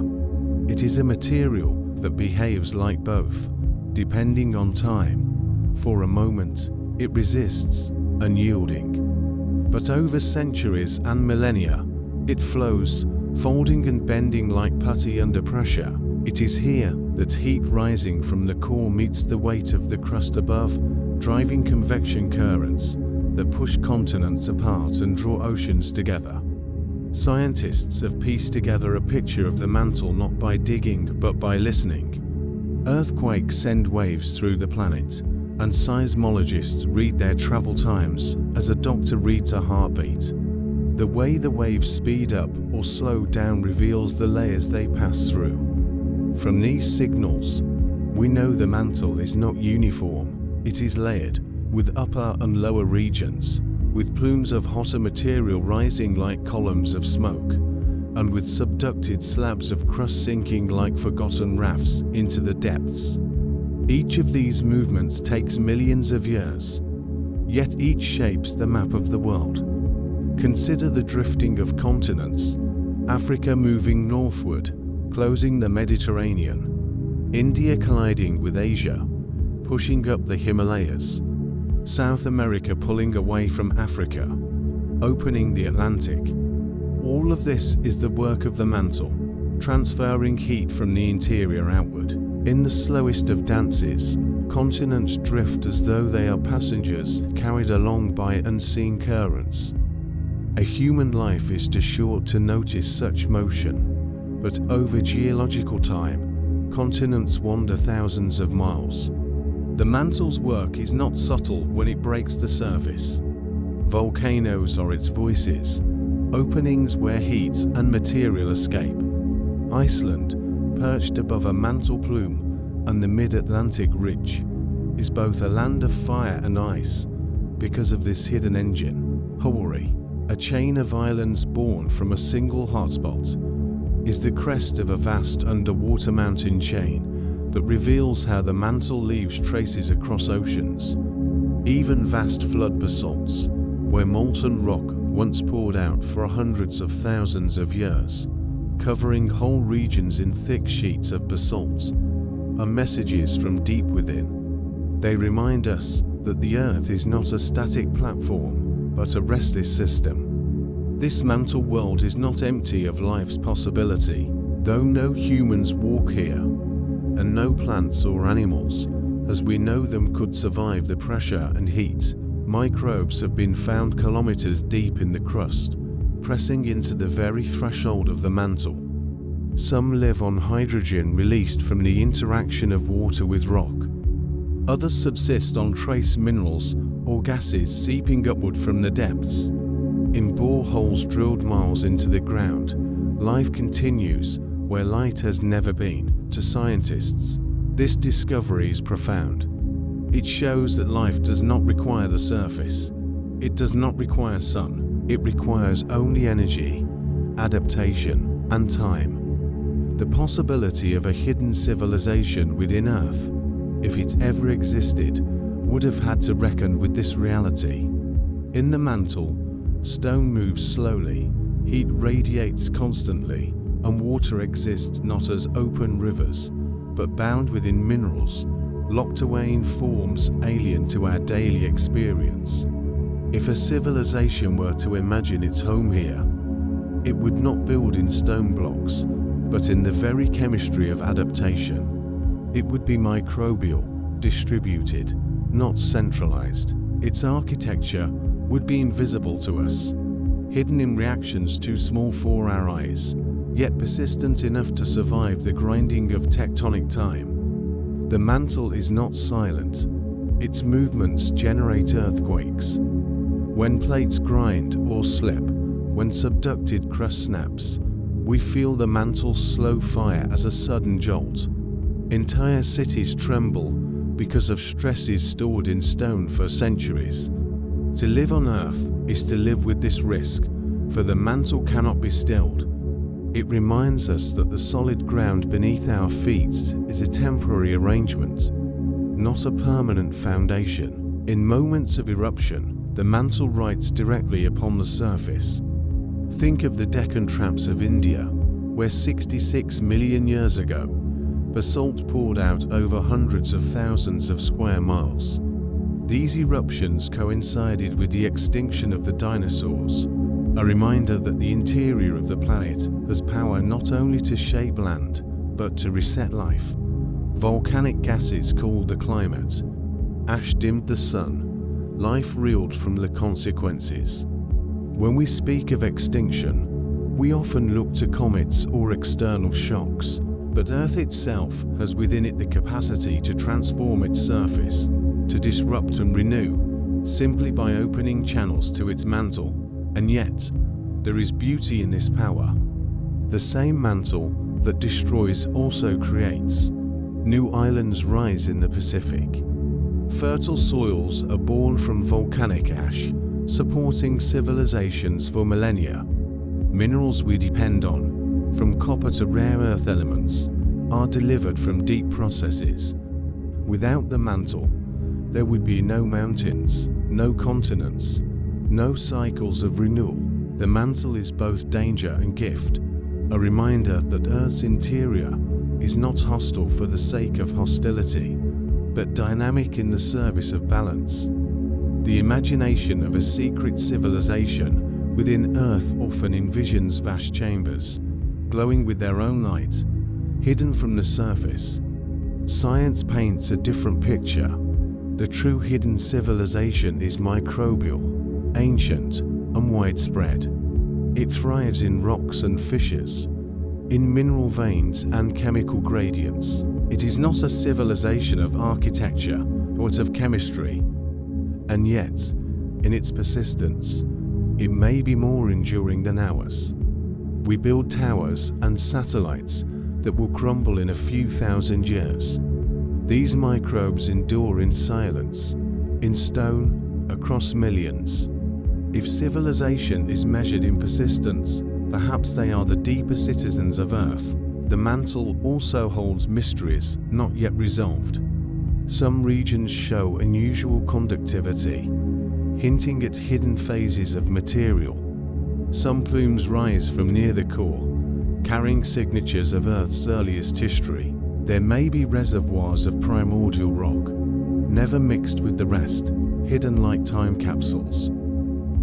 It is a material that behaves like both, depending on time. For a moment, it resists, unyielding. But over centuries and millennia, it flows, folding and bending like putty under pressure. It is here that heat rising from the core meets the weight of the crust above, driving convection currents that push continents apart and draw oceans together. Scientists have pieced together a picture of the mantle not by digging but by listening. Earthquakes send waves through the planet, and seismologists read their travel times as a doctor reads a heartbeat. The way the waves speed up or slow down reveals the layers they pass through. From these signals, we know the mantle is not uniform. It is layered, with upper and lower regions, with plumes of hotter material rising like columns of smoke, and with subducted slabs of crust sinking like forgotten rafts into the depths. Each of these movements takes millions of years, yet each shapes the map of the world. Consider the drifting of continents, Africa moving northward, closing the Mediterranean, India colliding with Asia, pushing up the Himalayas, South America pulling away from Africa, opening the Atlantic. All of this is the work of the mantle, transferring heat from the interior outward. In the slowest of dances, continents drift as though they are passengers carried along by unseen currents. A human life is too short to notice such motion, but over geological time, continents wander thousands of miles. The mantle's work is not subtle when it breaks the surface. Volcanoes are its voices, openings where heat and material escape. Iceland, perched above a mantle plume and the mid-Atlantic ridge, is both a land of fire and ice because of this hidden engine. Hawaii, a chain of islands born from a single hotspot, is the crest of a vast underwater mountain chain that reveals how the mantle leaves traces across oceans, even vast flood basalts, where molten rock once poured out for hundreds of thousands of years, covering whole regions in thick sheets of basalt, are messages from deep within. They remind us that the Earth is not a static platform, but a restless system. This mantle world is not empty of life's possibility, though no humans walk here, and no plants or animals, as we know them, could survive the pressure and heat. Microbes have been found kilometers deep in the crust, pressing into the very threshold of the mantle. Some live on hydrogen released from the interaction of water with rock. Others subsist on trace minerals or gases seeping upward from the depths. In boreholes drilled miles into the ground, life continues where light has never been. To scientists, this discovery is profound. It shows that life does not require the surface. It does not require sun. It requires only energy, adaptation, and time. The possibility of a hidden civilization within Earth, if it ever existed, would have had to reckon with this reality. In the mantle, stone moves slowly, heat radiates constantly, and water exists not as open rivers, but bound within minerals, locked away in forms alien to our daily experience. If a civilization were to imagine its home here, it would not build in stone blocks, but in the very chemistry of adaptation. It would be microbial, distributed, not centralized. Its architecture would be invisible to us, hidden in reactions too small for our eyes, yet persistent enough to survive the grinding of tectonic time. The mantle is not silent. Its movements generate earthquakes. When plates grind or slip, when subducted crust snaps, we feel the mantle's slow fire as a sudden jolt. Entire cities tremble because of stresses stored in stone for centuries. To live on Earth is to live with this risk, for the mantle cannot be stilled. It reminds us that the solid ground beneath our feet is a temporary arrangement, not a permanent foundation. In moments of eruption, the mantle writes directly upon the surface. Think of the Deccan Traps of India, where 66 million years ago, basalt poured out over hundreds of thousands of square miles. These eruptions coincided with the extinction of the dinosaurs, a reminder that the interior of the planet has power not only to shape land, but to reset life. Volcanic gases cooled the climate. Ash dimmed the sun. Life reeled from the consequences. When we speak of extinction, we often look to comets or external shocks, but Earth itself has within it the capacity to transform its surface, to disrupt and renew, simply by opening channels to its mantle. And yet, there is beauty in this power. The same mantle that destroys also creates. New islands rise in the Pacific. Fertile soils are born from volcanic ash, supporting civilizations for millennia. Minerals we depend on, from copper to rare earth elements, are delivered from deep processes. Without the mantle, there would be no mountains, no continents, no cycles of renewal. The mantle is both danger and gift, a reminder that Earth's interior is not hostile for the sake of hostility, but dynamic in the service of balance. The imagination of a secret civilization within Earth often envisions vast chambers, glowing with their own light, hidden from the surface. Science paints a different picture. The true hidden civilization is microbial, ancient, and widespread. It thrives in rocks and fissures, in mineral veins and chemical gradients. It is not a civilization of architecture, but of chemistry. And yet, in its persistence, it may be more enduring than ours. We build towers and satellites that will crumble in a few thousand years. These microbes endure in silence, in stone, across millions. If civilization is measured in persistence, perhaps they are the deeper citizens of Earth, the mantle also holds mysteries not yet resolved. Some regions show unusual conductivity, hinting at hidden phases of material. Some plumes rise from near the core, carrying signatures of Earth's earliest history. There may be reservoirs of primordial rock, never mixed with the rest, hidden like time capsules.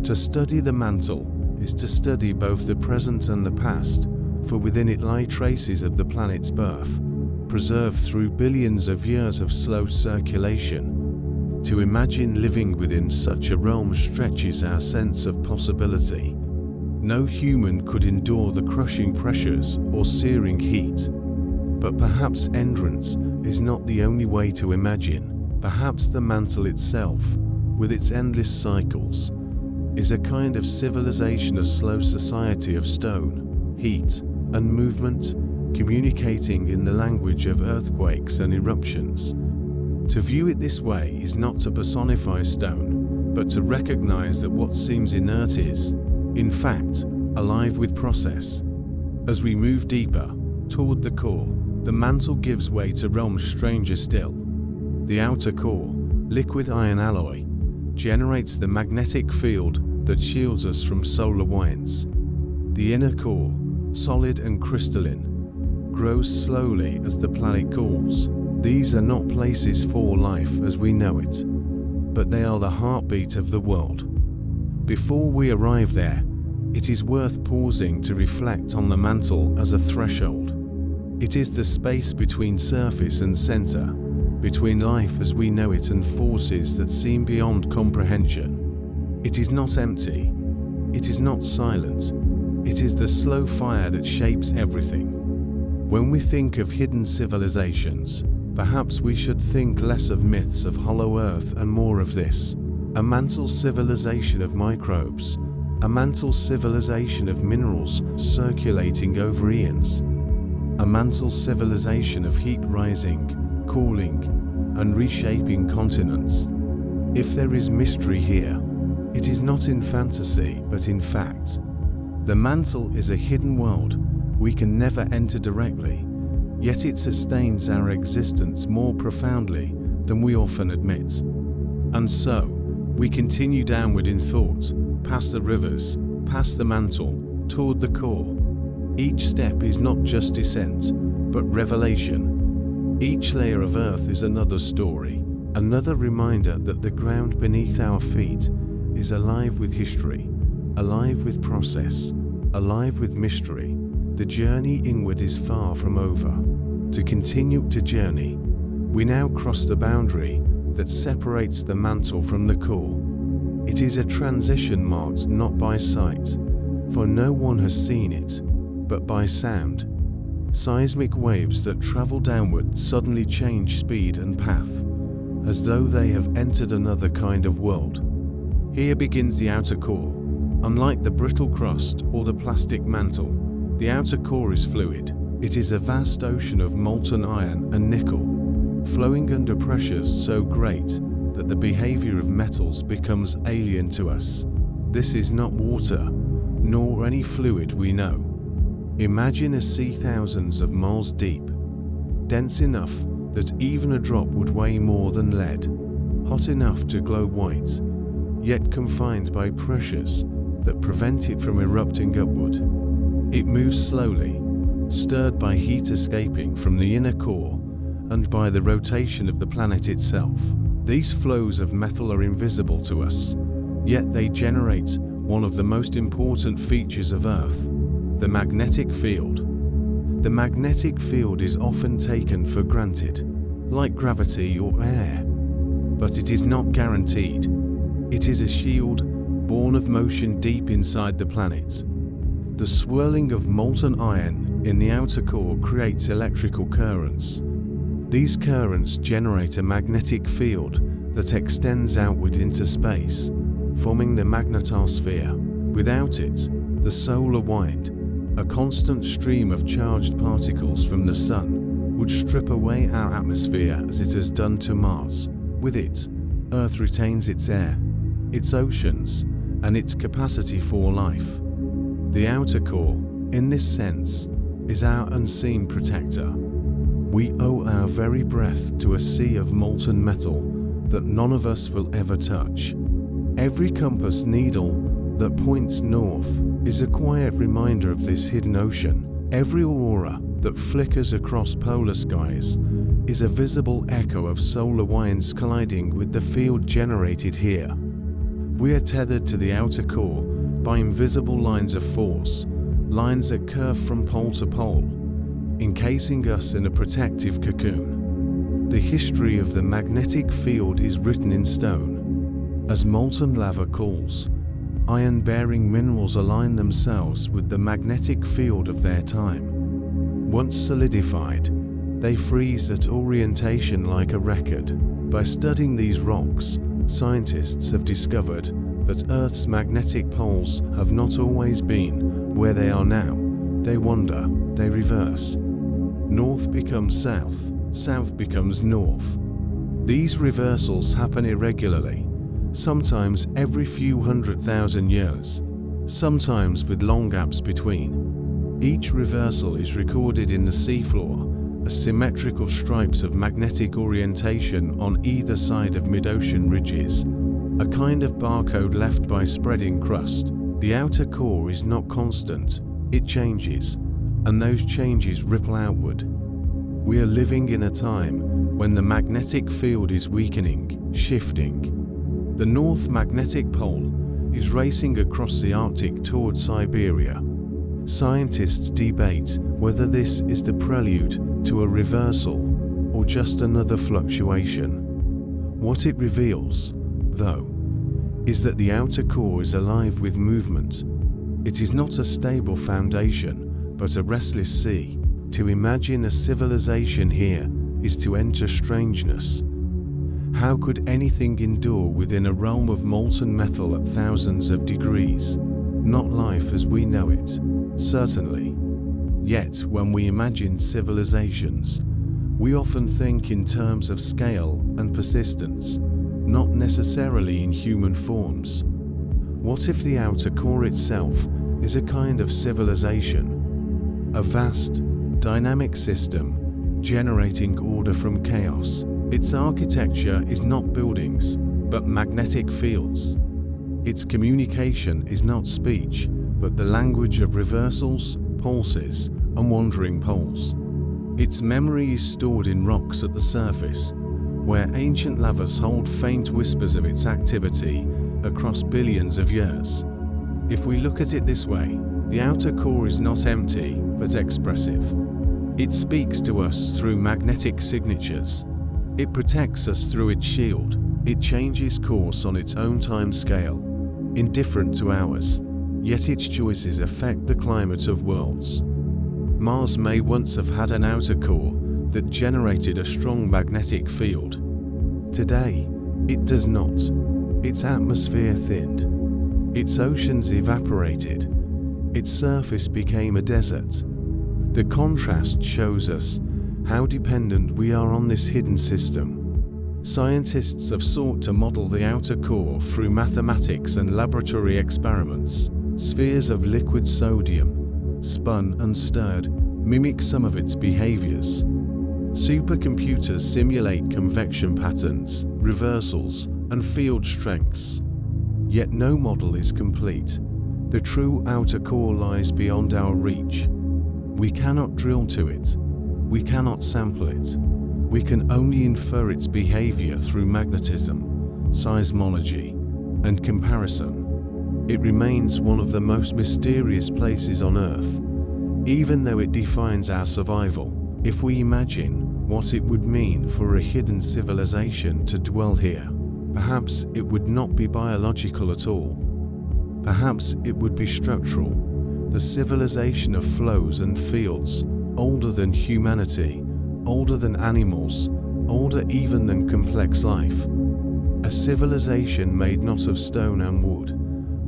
To study the mantle is to study both the present and the past, for within it lie traces of the planet's birth, preserved through billions of years of slow circulation. To imagine living within such a realm stretches our sense of possibility. No human could endure the crushing pressures or searing heat. But perhaps entrance is not the only way to imagine. Perhaps the mantle itself, with its endless cycles, is a kind of civilization, a slow society of stone, heat, and movement, communicating in the language of earthquakes and eruptions. To view it this way is not to personify stone, but to recognize that what seems inert is, in fact, alive with process. As we move deeper toward the core, the mantle gives way to realms stranger still. The outer core, liquid iron alloy, generates the magnetic field that shields us from solar winds. The inner core, solid and crystalline, grows slowly as the planet cools. These are not places for life as we know it, but they are the heartbeat of the world. Before we arrive there, it is worth pausing to reflect on the mantle as a threshold. It is the space between surface and center, between life as we know it and forces that seem beyond comprehension. It is not empty. It is not silent. It is the slow fire that shapes everything. When we think of hidden civilizations, perhaps we should think less of myths of hollow earth and more of this: a mantle civilization of microbes, a mantle civilization of minerals circulating over eons, a mantle civilization of heat rising, cooling, and reshaping continents. If there is mystery here, it is not in fantasy, but in fact. The mantle is a hidden world we can never enter directly, yet it sustains our existence more profoundly than we often admit. And so, we continue downward in thought, past the rivers, past the mantle, toward the core. Each step is not just descent, but revelation. Each layer of earth is another story, another reminder that the ground beneath our feet is alive with history, alive with process, alive with mystery. The journey inward is far from over. To continue to journey, we now cross the boundary that separates the mantle from the core. It is a transition marked not by sight, for no one has seen it, but by sound. Seismic waves that travel downward suddenly change speed and path, as though they have entered another kind of world. Here begins the outer core. Unlike the brittle crust or the plastic mantle, the outer core is fluid. It is a vast ocean of molten iron and nickel, flowing under pressures so great that the behavior of metals becomes alien to us. This is not water, nor any fluid we know. Imagine a sea thousands of miles deep, dense enough that even a drop would weigh more than lead, hot enough to glow white, yet confined by pressures that prevent it from erupting upward. It moves slowly, stirred by heat escaping from the inner core and by the rotation of the planet itself. These flows of metal are invisible to us, yet they generate one of the most important features of Earth: the magnetic field. The magnetic field is often taken for granted, like gravity or air. But it is not guaranteed. It is a shield born of motion deep inside the planet. The swirling of molten iron in the outer core creates electrical currents. These currents generate a magnetic field that extends outward into space, forming the magnetosphere. Without it, the solar wind, a constant stream of charged particles from the Sun, would strip away our atmosphere as it has done to Mars. With it, Earth retains its air, its oceans, and its capacity for life. The outer core, in this sense, is our unseen protector. We owe our very breath to a sea of molten metal that none of us will ever touch. Every compass needle that points north is a quiet reminder of this hidden ocean. Every aurora that flickers across polar skies is a visible echo of solar winds colliding with the field generated here. We are tethered to the outer core by invisible lines of force, lines that curve from pole to pole, encasing us in a protective cocoon. The history of the magnetic field is written in stone. As molten lava cools, iron-bearing minerals align themselves with the magnetic field of their time. Once solidified, they freeze at orientation like a record. By studying these rocks, scientists have discovered that Earth's magnetic poles have not always been where they are now. They wander, they reverse. North becomes south, south becomes north. These reversals happen irregularly, sometimes every few 100,000 years, sometimes with long gaps between. Each reversal is recorded in the seafloor as symmetrical stripes of magnetic orientation on either side of mid-ocean ridges, a kind of barcode left by spreading crust. The outer core is not constant, it changes, and those changes ripple outward. We are living in a time when the magnetic field is weakening, shifting. The North Magnetic Pole is racing across the Arctic towards Siberia. Scientists debate whether this is the prelude to a reversal or just another fluctuation. What it reveals, though, is that the outer core is alive with movement. It is not a stable foundation, but a restless sea. To imagine a civilization here is to enter strangeness. How could anything endure within a realm of molten metal at thousands of degrees? Not life as we know it, certainly. Yet, when we imagine civilizations, we often think in terms of scale and persistence, not necessarily in human forms. What if the outer core itself is a kind of civilization? A vast, dynamic system, generating order from chaos. Its architecture is not buildings, but magnetic fields. Its communication is not speech, but the language of reversals, pulses, and wandering poles. Its memory is stored in rocks at the surface, where ancient lavas hold faint whispers of its activity across billions of years. If we look at it this way, the outer core is not empty, but expressive. It speaks to us through magnetic signatures. It protects us through its shield. It changes course on its own time scale, indifferent to ours, yet its choices affect the climate of worlds. Mars may once have had an outer core that generated a strong magnetic field. Today, it does not. Its atmosphere thinned. Its oceans evaporated. Its surface became a desert. The contrast shows us how dependent we are on this hidden system. Scientists have sought to model the outer core through mathematics and laboratory experiments. Spheres of liquid sodium, spun and stirred, mimic some of its behaviors. Supercomputers simulate convection patterns, reversals, and field strengths. Yet no model is complete. The true outer core lies beyond our reach. We cannot drill to it. We cannot sample it. We can only infer its behavior through magnetism, seismology, and comparison. It remains one of the most mysterious places on Earth, even though it defines our survival. If we imagine what it would mean for a hidden civilization to dwell here, perhaps it would not be biological at all. Perhaps it would be structural, the civilization of flows and fields, older than humanity, older than animals, older even than complex life. A civilization made not of stone and wood,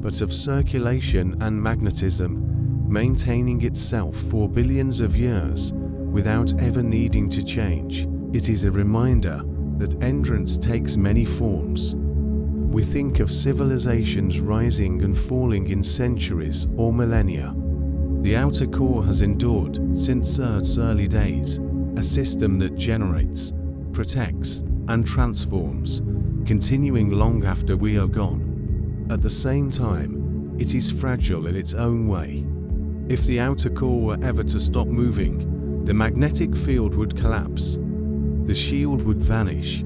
but of circulation and magnetism, maintaining itself for billions of years without ever needing to change. It is a reminder that endurance takes many forms. We think of civilizations rising and falling in centuries or millennia. The outer core has endured since Earth's early days, a system that generates, protects, and transforms, continuing long after we are gone. At the same time, it is fragile in its own way. If the outer core were ever to stop moving, the magnetic field would collapse. The shield would vanish.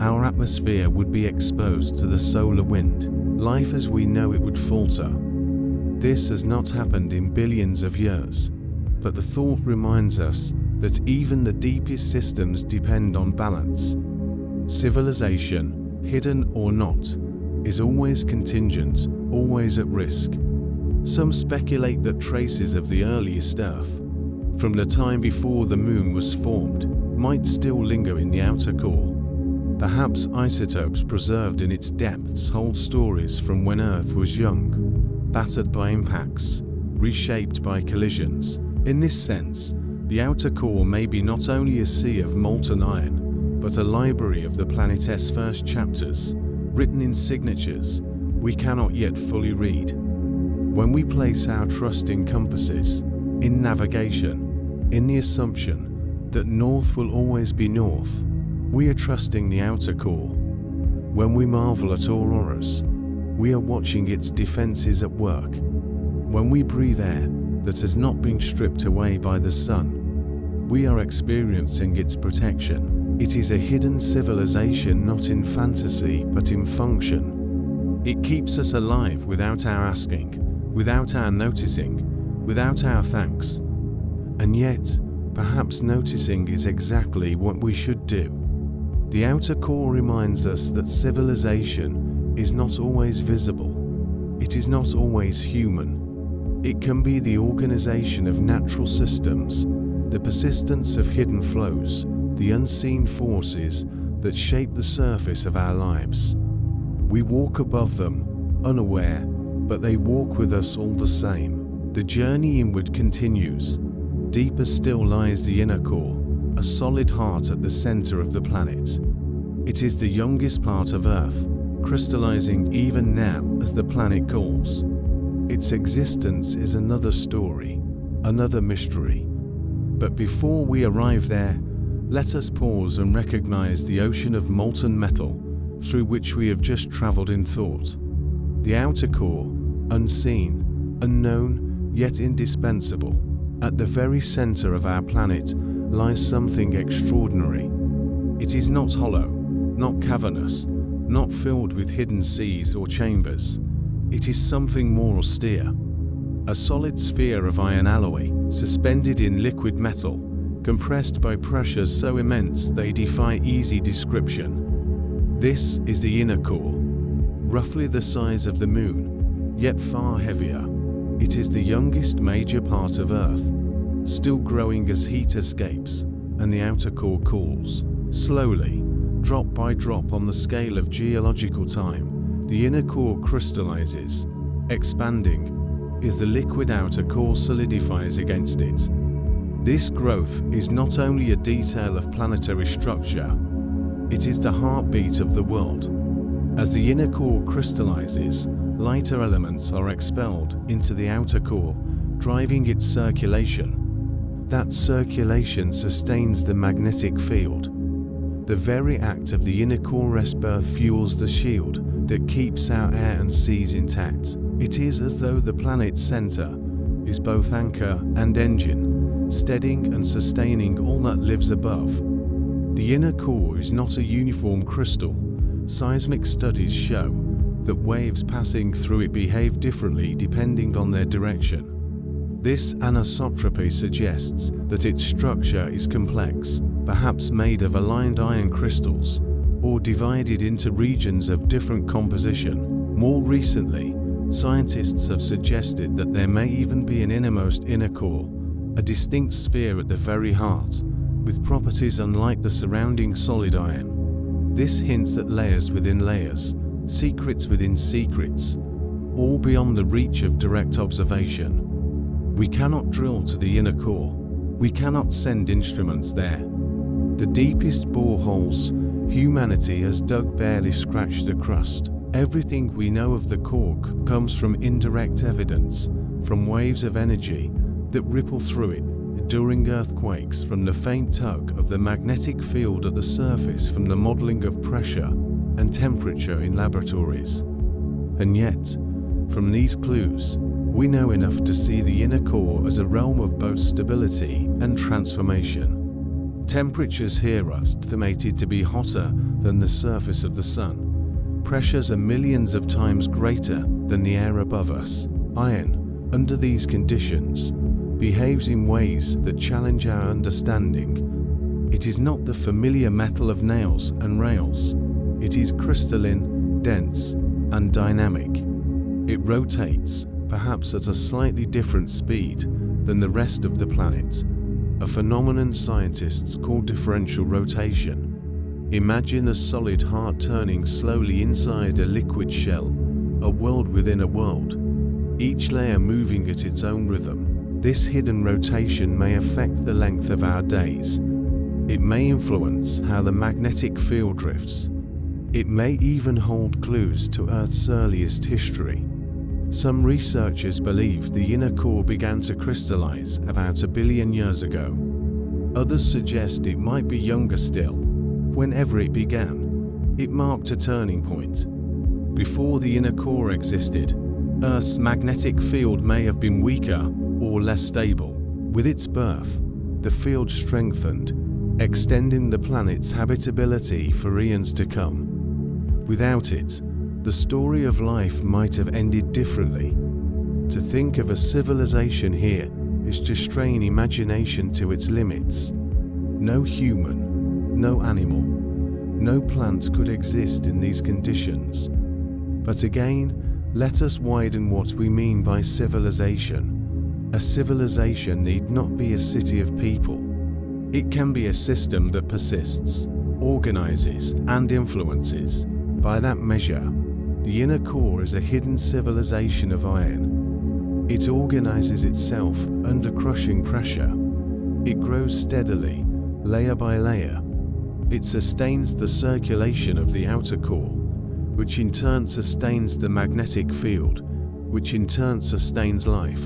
Our atmosphere would be exposed to the solar wind. Life as we know it would falter. This has not happened in billions of years, but the thought reminds us that even the deepest systems depend on balance. Civilization, hidden or not, is always contingent, always at risk. Some speculate that traces of the earliest Earth, from the time before the Moon was formed, might still linger in the outer core. Perhaps isotopes preserved in its depths hold stories from when Earth was young, battered by impacts, reshaped by collisions. In this sense, the outer core may be not only a sea of molten iron, but a library of the planet's first chapters, written in signatures we cannot yet fully read. When we place our trust in compasses, in navigation, in the assumption that north will always be north, we are trusting the outer core. When we marvel at auroras, we are watching its defenses at work. When we breathe air that has not been stripped away by the sun, we are experiencing its protection. It is a hidden civilization, not in fantasy, but in function. It keeps us alive without our asking, without our noticing, without our thanks. And yet, perhaps noticing is exactly what we should do. The outer core reminds us that civilization is not always visible. It is not always human. It can be the organization of natural systems, the persistence of hidden flows, the unseen forces that shape the surface of our lives. We walk above them, unaware, but they walk with us all the same. The journey inward continues. Deeper still lies the inner core, a solid heart at the center of the planet. It is the youngest part of Earth, crystallizing even now as the planet calls. Its existence is another story, another mystery. But before we arrive there, let us pause and recognize the ocean of molten metal through which we have just traveled in thought. The outer core, unseen, unknown, yet indispensable. At the very center of our planet lies something extraordinary. It is not hollow, not cavernous, not filled with hidden seas or chambers. It is something more austere. A solid sphere of iron alloy, suspended in liquid metal, compressed by pressures so immense they defy easy description. This is the inner core, roughly the size of the Moon, yet far heavier. It is the youngest major part of Earth, still growing as heat escapes and the outer core cools. Slowly, drop by drop on the scale of geological time, the inner core crystallizes, expanding, as the liquid outer core solidifies against it. This growth is not only a detail of planetary structure, it is the heartbeat of the world. As the inner core crystallizes, lighter elements are expelled into the outer core, driving its circulation. That circulation sustains the magnetic field. The very act of the inner core's birth fuels the shield that keeps our air and seas intact. It is as though the planet's center is both anchor and engine, steadying and sustaining all that lives above. The inner core is not a uniform crystal. Seismic studies show that waves passing through it behave differently depending on their direction. This anisotropy suggests that its structure is complex, perhaps made of aligned iron crystals, or divided into regions of different composition. More recently, scientists have suggested that there may even be an innermost inner core, a distinct sphere at the very heart, with properties unlike the surrounding solid iron. This hints at layers within layers, secrets within secrets, all beyond the reach of direct observation. We cannot drill to the inner core. We cannot send instruments there. The deepest boreholes humanity has dug barely scratched the crust. Everything we know of the core comes from indirect evidence, from waves of energy that ripple through it during earthquakes, from the faint tug of the magnetic field at the surface, from the modeling of pressure and temperature in laboratories. And yet, from these clues, we know enough to see the inner core as a realm of both stability and transformation. Temperatures here are estimated to be hotter than the surface of the sun. Pressures are millions of times greater than the air above us. Iron, under these conditions, behaves in ways that challenge our understanding. It is not the familiar metal of nails and rails. It is crystalline, dense, and dynamic. It rotates, perhaps at a slightly different speed than the rest of the planet, a phenomenon scientists call differential rotation. Imagine a solid heart turning slowly inside a liquid shell, a world within a world, each layer moving at its own rhythm. This hidden rotation may affect the length of our days. It may influence how the magnetic field drifts. It may even hold clues to Earth's earliest history. Some researchers believe the inner core began to crystallize about 1 billion years ago. Others suggest it might be younger still. Whenever it began, it marked a turning point. Before the inner core existed, Earth's magnetic field may have been weaker or less stable. With its birth, the field strengthened, extending the planet's habitability for eons to come. Without it, the story of life might have ended differently. To think of a civilization here is to strain imagination to its limits. No human, no animal, no plant could exist in these conditions. But again, let us widen what we mean by civilization. A civilization need not be a city of people. It can be a system that persists, organizes, and influences. By that measure, the inner core is a hidden civilization of iron. It organizes itself under crushing pressure. It grows steadily, layer by layer. It sustains the circulation of the outer core, which in turn sustains the magnetic field, which in turn sustains life.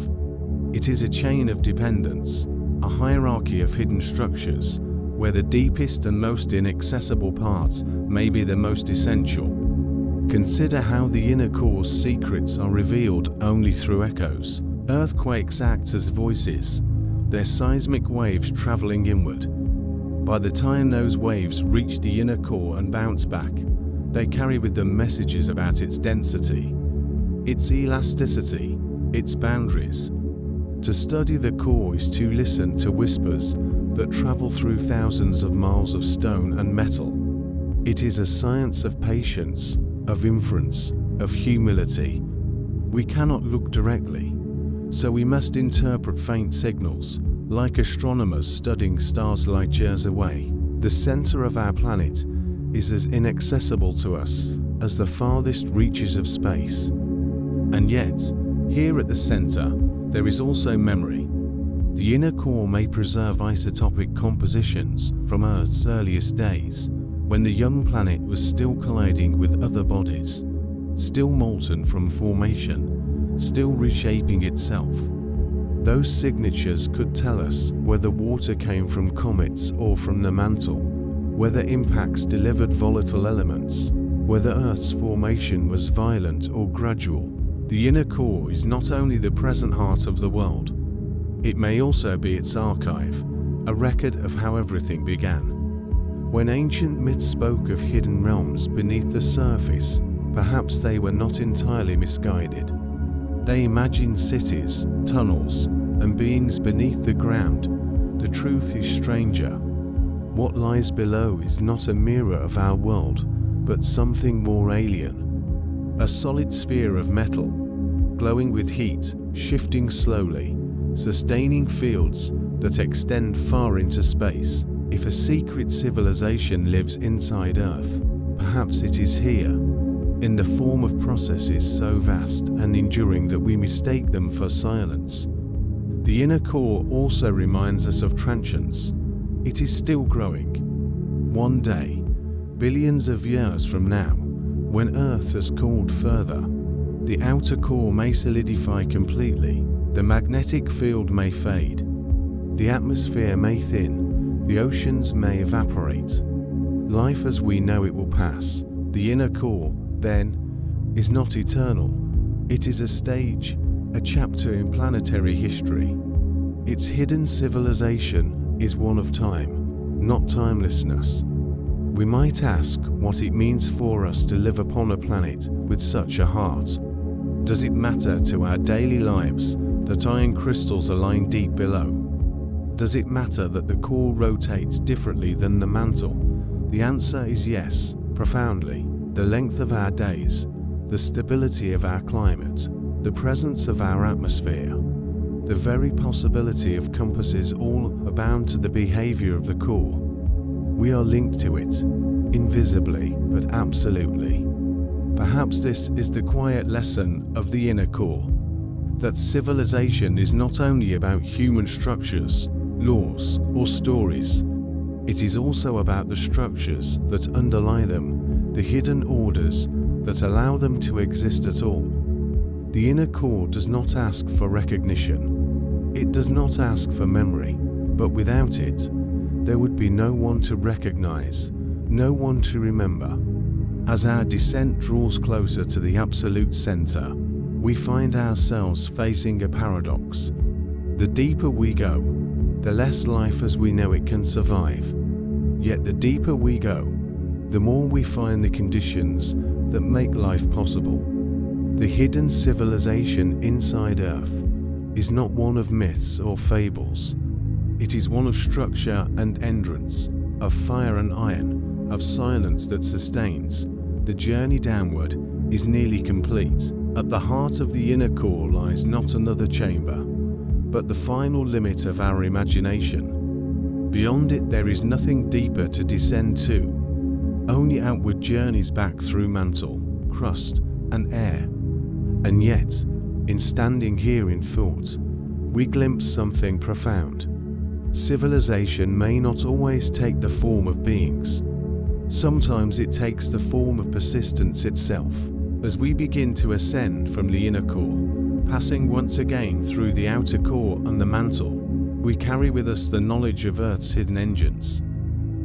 It is a chain of dependence, a hierarchy of hidden structures, where the deepest and most inaccessible parts may be the most essential. Consider how the inner core's secrets are revealed only through echoes. Earthquakes act as voices, their seismic waves traveling inward. By the time those waves reach the inner core and bounce back, they carry with them messages about its density, its elasticity, its boundaries. To study the core is to listen to whispers that travel through thousands of miles of stone and metal. It is a science of patience, of inference, of humility. We cannot look directly, so we must interpret faint signals, like astronomers studying stars light years away. The center of our planet is as inaccessible to us as the farthest reaches of space. And yet, here at the center, there is also memory. The inner core may preserve isotopic compositions from Earth's earliest days, when the young planet was still colliding with other bodies, still molten from formation, still reshaping itself. Those signatures could tell us whether water came from comets or from the mantle, whether impacts delivered volatile elements, whether Earth's formation was violent or gradual. The inner core is not only the present heart of the world, it may also be its archive, a record of how everything began. When ancient myths spoke of hidden realms beneath the surface, perhaps they were not entirely misguided. They imagined cities, tunnels, and beings beneath the ground. The truth is stranger. What lies below is not a mirror of our world, but something more alien. A solid sphere of metal, glowing with heat, shifting slowly, sustaining fields that extend far into space. If a secret civilization lives inside Earth, perhaps it is here, in the form of processes so vast and enduring that we mistake them for silence. The inner core also reminds us of transience. It is still growing. One day, billions of years from now, when Earth has cooled further, The outer core may solidify completely, the magnetic field may fade, the atmosphere may thin, the oceans may evaporate. Life as we know it will pass. The inner core, then, is not eternal. It is a stage, a chapter in planetary history. Its hidden civilization is one of time, not timelessness. We might ask what it means for us to live upon a planet with such a heart. Does it matter to our daily lives that iron crystals are lying deep below? Does it matter that the core rotates differently than the mantle? The answer is yes, profoundly. The length of our days, the stability of our climate, the presence of our atmosphere, the very possibility of compasses all are bound to the behavior of the core. We are linked to it, invisibly but absolutely. Perhaps this is the quiet lesson of the inner core, that civilization is not only about human structures, laws, or stories. It is also about the structures that underlie them, the hidden orders that allow them to exist at all. The inner core does not ask for recognition. It does not ask for memory, but without it, there would be no one to recognize, no one to remember. As our descent draws closer to the absolute center, we find ourselves facing a paradox. The deeper we go, the less life as we know it can survive. Yet the deeper we go, the more we find the conditions that make life possible. The hidden civilization inside Earth is not one of myths or fables. It is one of structure and endurance, of fire and iron, of silence that sustains. The journey downward is nearly complete. At the heart of the inner core lies not another chamber, but the final limit of our imagination. Beyond it there is nothing deeper to descend to, only outward journeys back through mantle, crust, and air. And yet, in standing here in thought, we glimpse something profound. Civilization may not always take the form of beings. Sometimes it takes the form of persistence itself. As we begin to ascend from the inner core, passing once again through the outer core and the mantle, we carry with us the knowledge of Earth's hidden engines.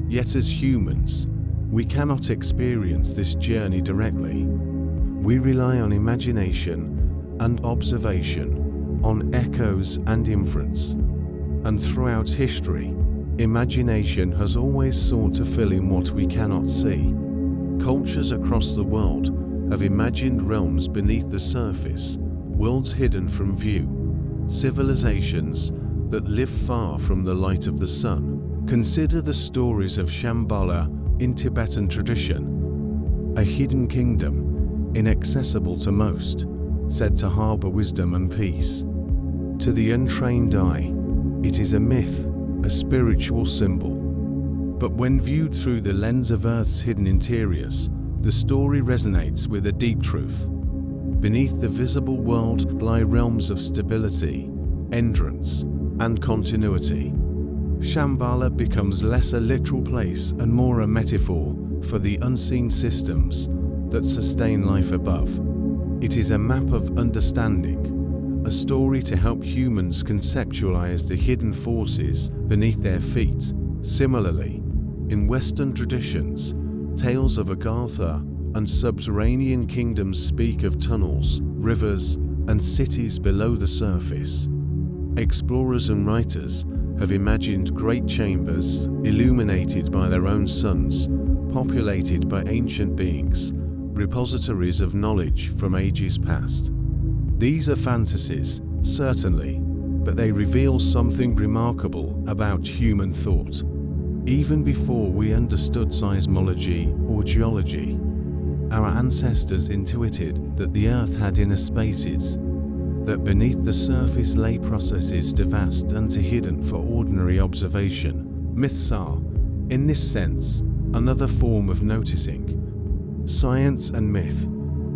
Yet as humans, we cannot experience this journey directly. We rely on imagination and observation, on echoes and inference. And throughout history, imagination has always sought to fill in what we cannot see. Cultures across the world have imagined realms beneath the surface, worlds hidden from view, civilizations that live far from the light of the sun. Consider the stories of Shambhala in Tibetan tradition, a hidden kingdom, inaccessible to most, said to harbor wisdom and peace. To the untrained eye, it is a myth, a spiritual symbol. But when viewed through the lens of Earth's hidden interiors, the story resonates with a deep truth. Beneath the visible world lie realms of stability, endurance, and continuity. Shambhala becomes less a literal place and more a metaphor for the unseen systems that sustain life above. It is a map of understanding, a story to help humans conceptualize the hidden forces beneath their feet. Similarly, in Western traditions, tales of Agartha and subterranean kingdoms speak of tunnels, rivers, and cities below the surface. Explorers and writers have imagined great chambers illuminated by their own suns, populated by ancient beings, repositories of knowledge from ages past. These are fantasies, certainly, but they reveal something remarkable about human thought. Even before we understood seismology or geology, our ancestors intuited that the Earth had inner spaces, that beneath the surface lay processes too vast and too hidden for ordinary observation. Myths are, in this sense, another form of noticing. Science and myth,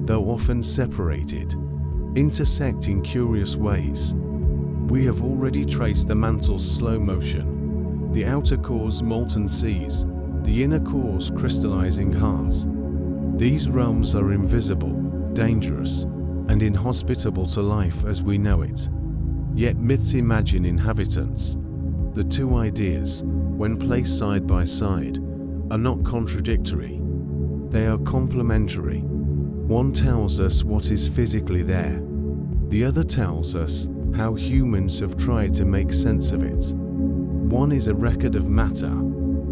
though often separated, intersect in curious ways. We have already traced the mantle's slow motion, the outer core's molten seas, the inner core's crystallizing heart. These realms are invisible, dangerous, and inhospitable to life as we know it. Yet myths imagine inhabitants. The two ideas, when placed side by side, are not contradictory. They are complementary. One tells us what is physically there. The other tells us how humans have tried to make sense of it. One is a record of matter,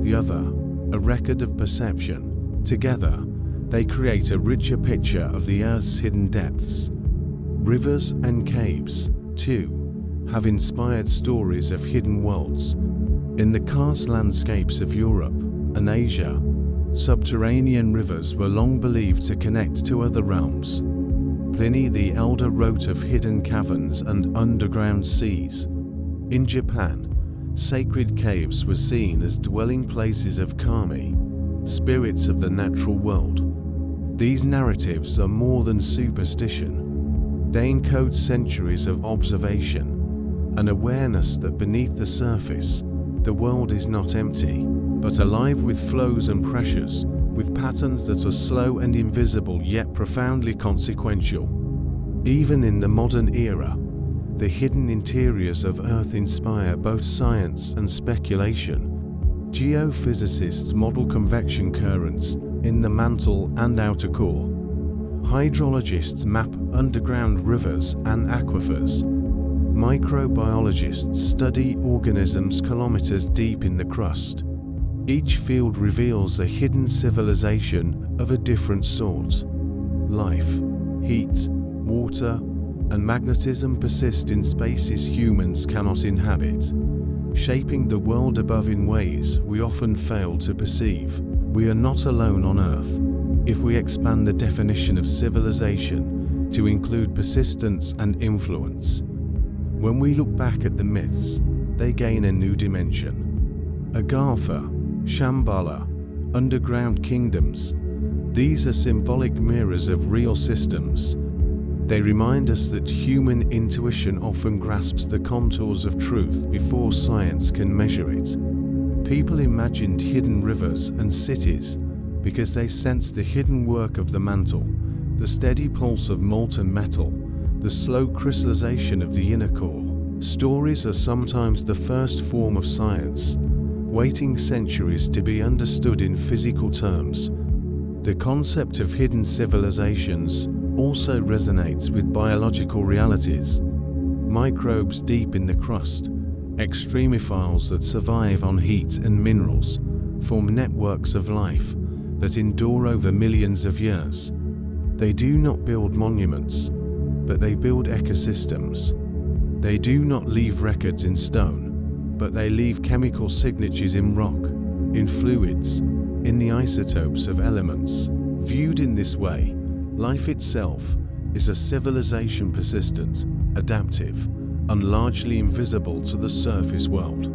the other a record of perception. Together, they create a richer picture of the Earth's hidden depths. Rivers and caves, too, have inspired stories of hidden worlds. In the karst landscapes of Europe and Asia, subterranean rivers were long believed to connect to other realms. Pliny the Elder wrote of hidden caverns and underground seas. In Japan, sacred caves were seen as dwelling places of kami, spirits of the natural world. These narratives are more than superstition. They encode centuries of observation, an awareness that beneath the surface, the world is not empty, but alive with flows and pressures, with patterns that are slow and invisible yet profoundly consequential. Even in the modern era, the hidden interiors of Earth inspire both science and speculation. Geophysicists model convection currents in the mantle and outer core. Hydrologists map underground rivers and aquifers. Microbiologists study organisms kilometers deep in the crust. Each field reveals a hidden civilization of a different sort. Life, heat, water, and magnetism persist in spaces humans cannot inhabit, shaping the world above in ways we often fail to perceive. We are not alone on Earth if we expand the definition of civilization to include persistence and influence. When we look back at the myths, they gain a new dimension. Agartha, Shambhala, underground kingdoms, these are symbolic mirrors of real systems. They remind us that human intuition often grasps the contours of truth before science can measure it. People imagined hidden rivers and cities because they sensed the hidden work of the mantle, the steady pulse of molten metal, the slow crystallization of the inner core. Stories are sometimes the first form of science, waiting centuries to be understood in physical terms. The concept of hidden civilizations also resonates with biological realities. Microbes deep in the crust, extremophiles that survive on heat and minerals, form networks of life that endure over millions of years. They do not build monuments, but they build ecosystems. They do not leave records in stone, but they leave chemical signatures in rock, in fluids, in the isotopes of elements. Viewed in this way, life itself is a civilization persistent, adaptive, and largely invisible to the surface world.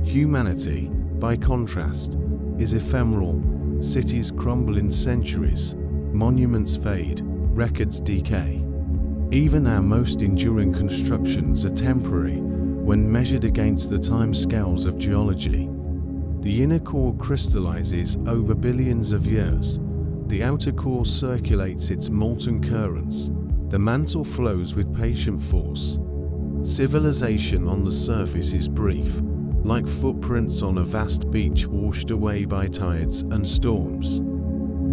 Humanity, by contrast, is ephemeral. Cities crumble in centuries, monuments fade, records decay. Even our most enduring constructions are temporary when measured against the time scales of geology. The inner core crystallizes over billions of years. The outer core circulates its molten currents. The mantle flows with patient force. Civilization on the surface is brief, like footprints on a vast beach washed away by tides and storms.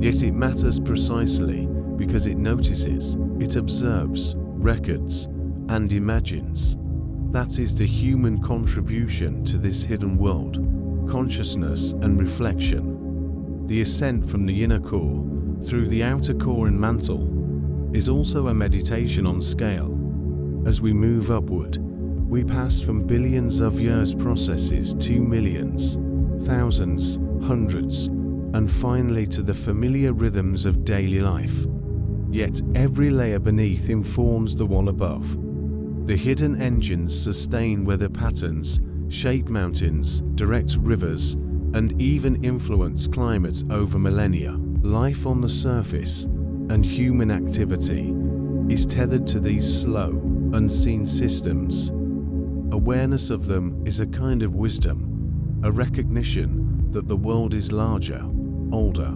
Yet it matters precisely because it notices, it observes, records, and imagines. That is the human contribution to this hidden world, consciousness and reflection. The ascent from the inner core through the outer core and mantle is also a meditation on scale. As we move upward, we pass from billions of years processes to millions, thousands, hundreds, and finally to the familiar rhythms of daily life. Yet every layer beneath informs the one above. The hidden engines sustain weather patterns, shape mountains, direct rivers, and even influence climate over millennia. Life on the surface and human activity is tethered to these slow, unseen systems. Awareness of them is a kind of wisdom, a recognition that the world is larger, older,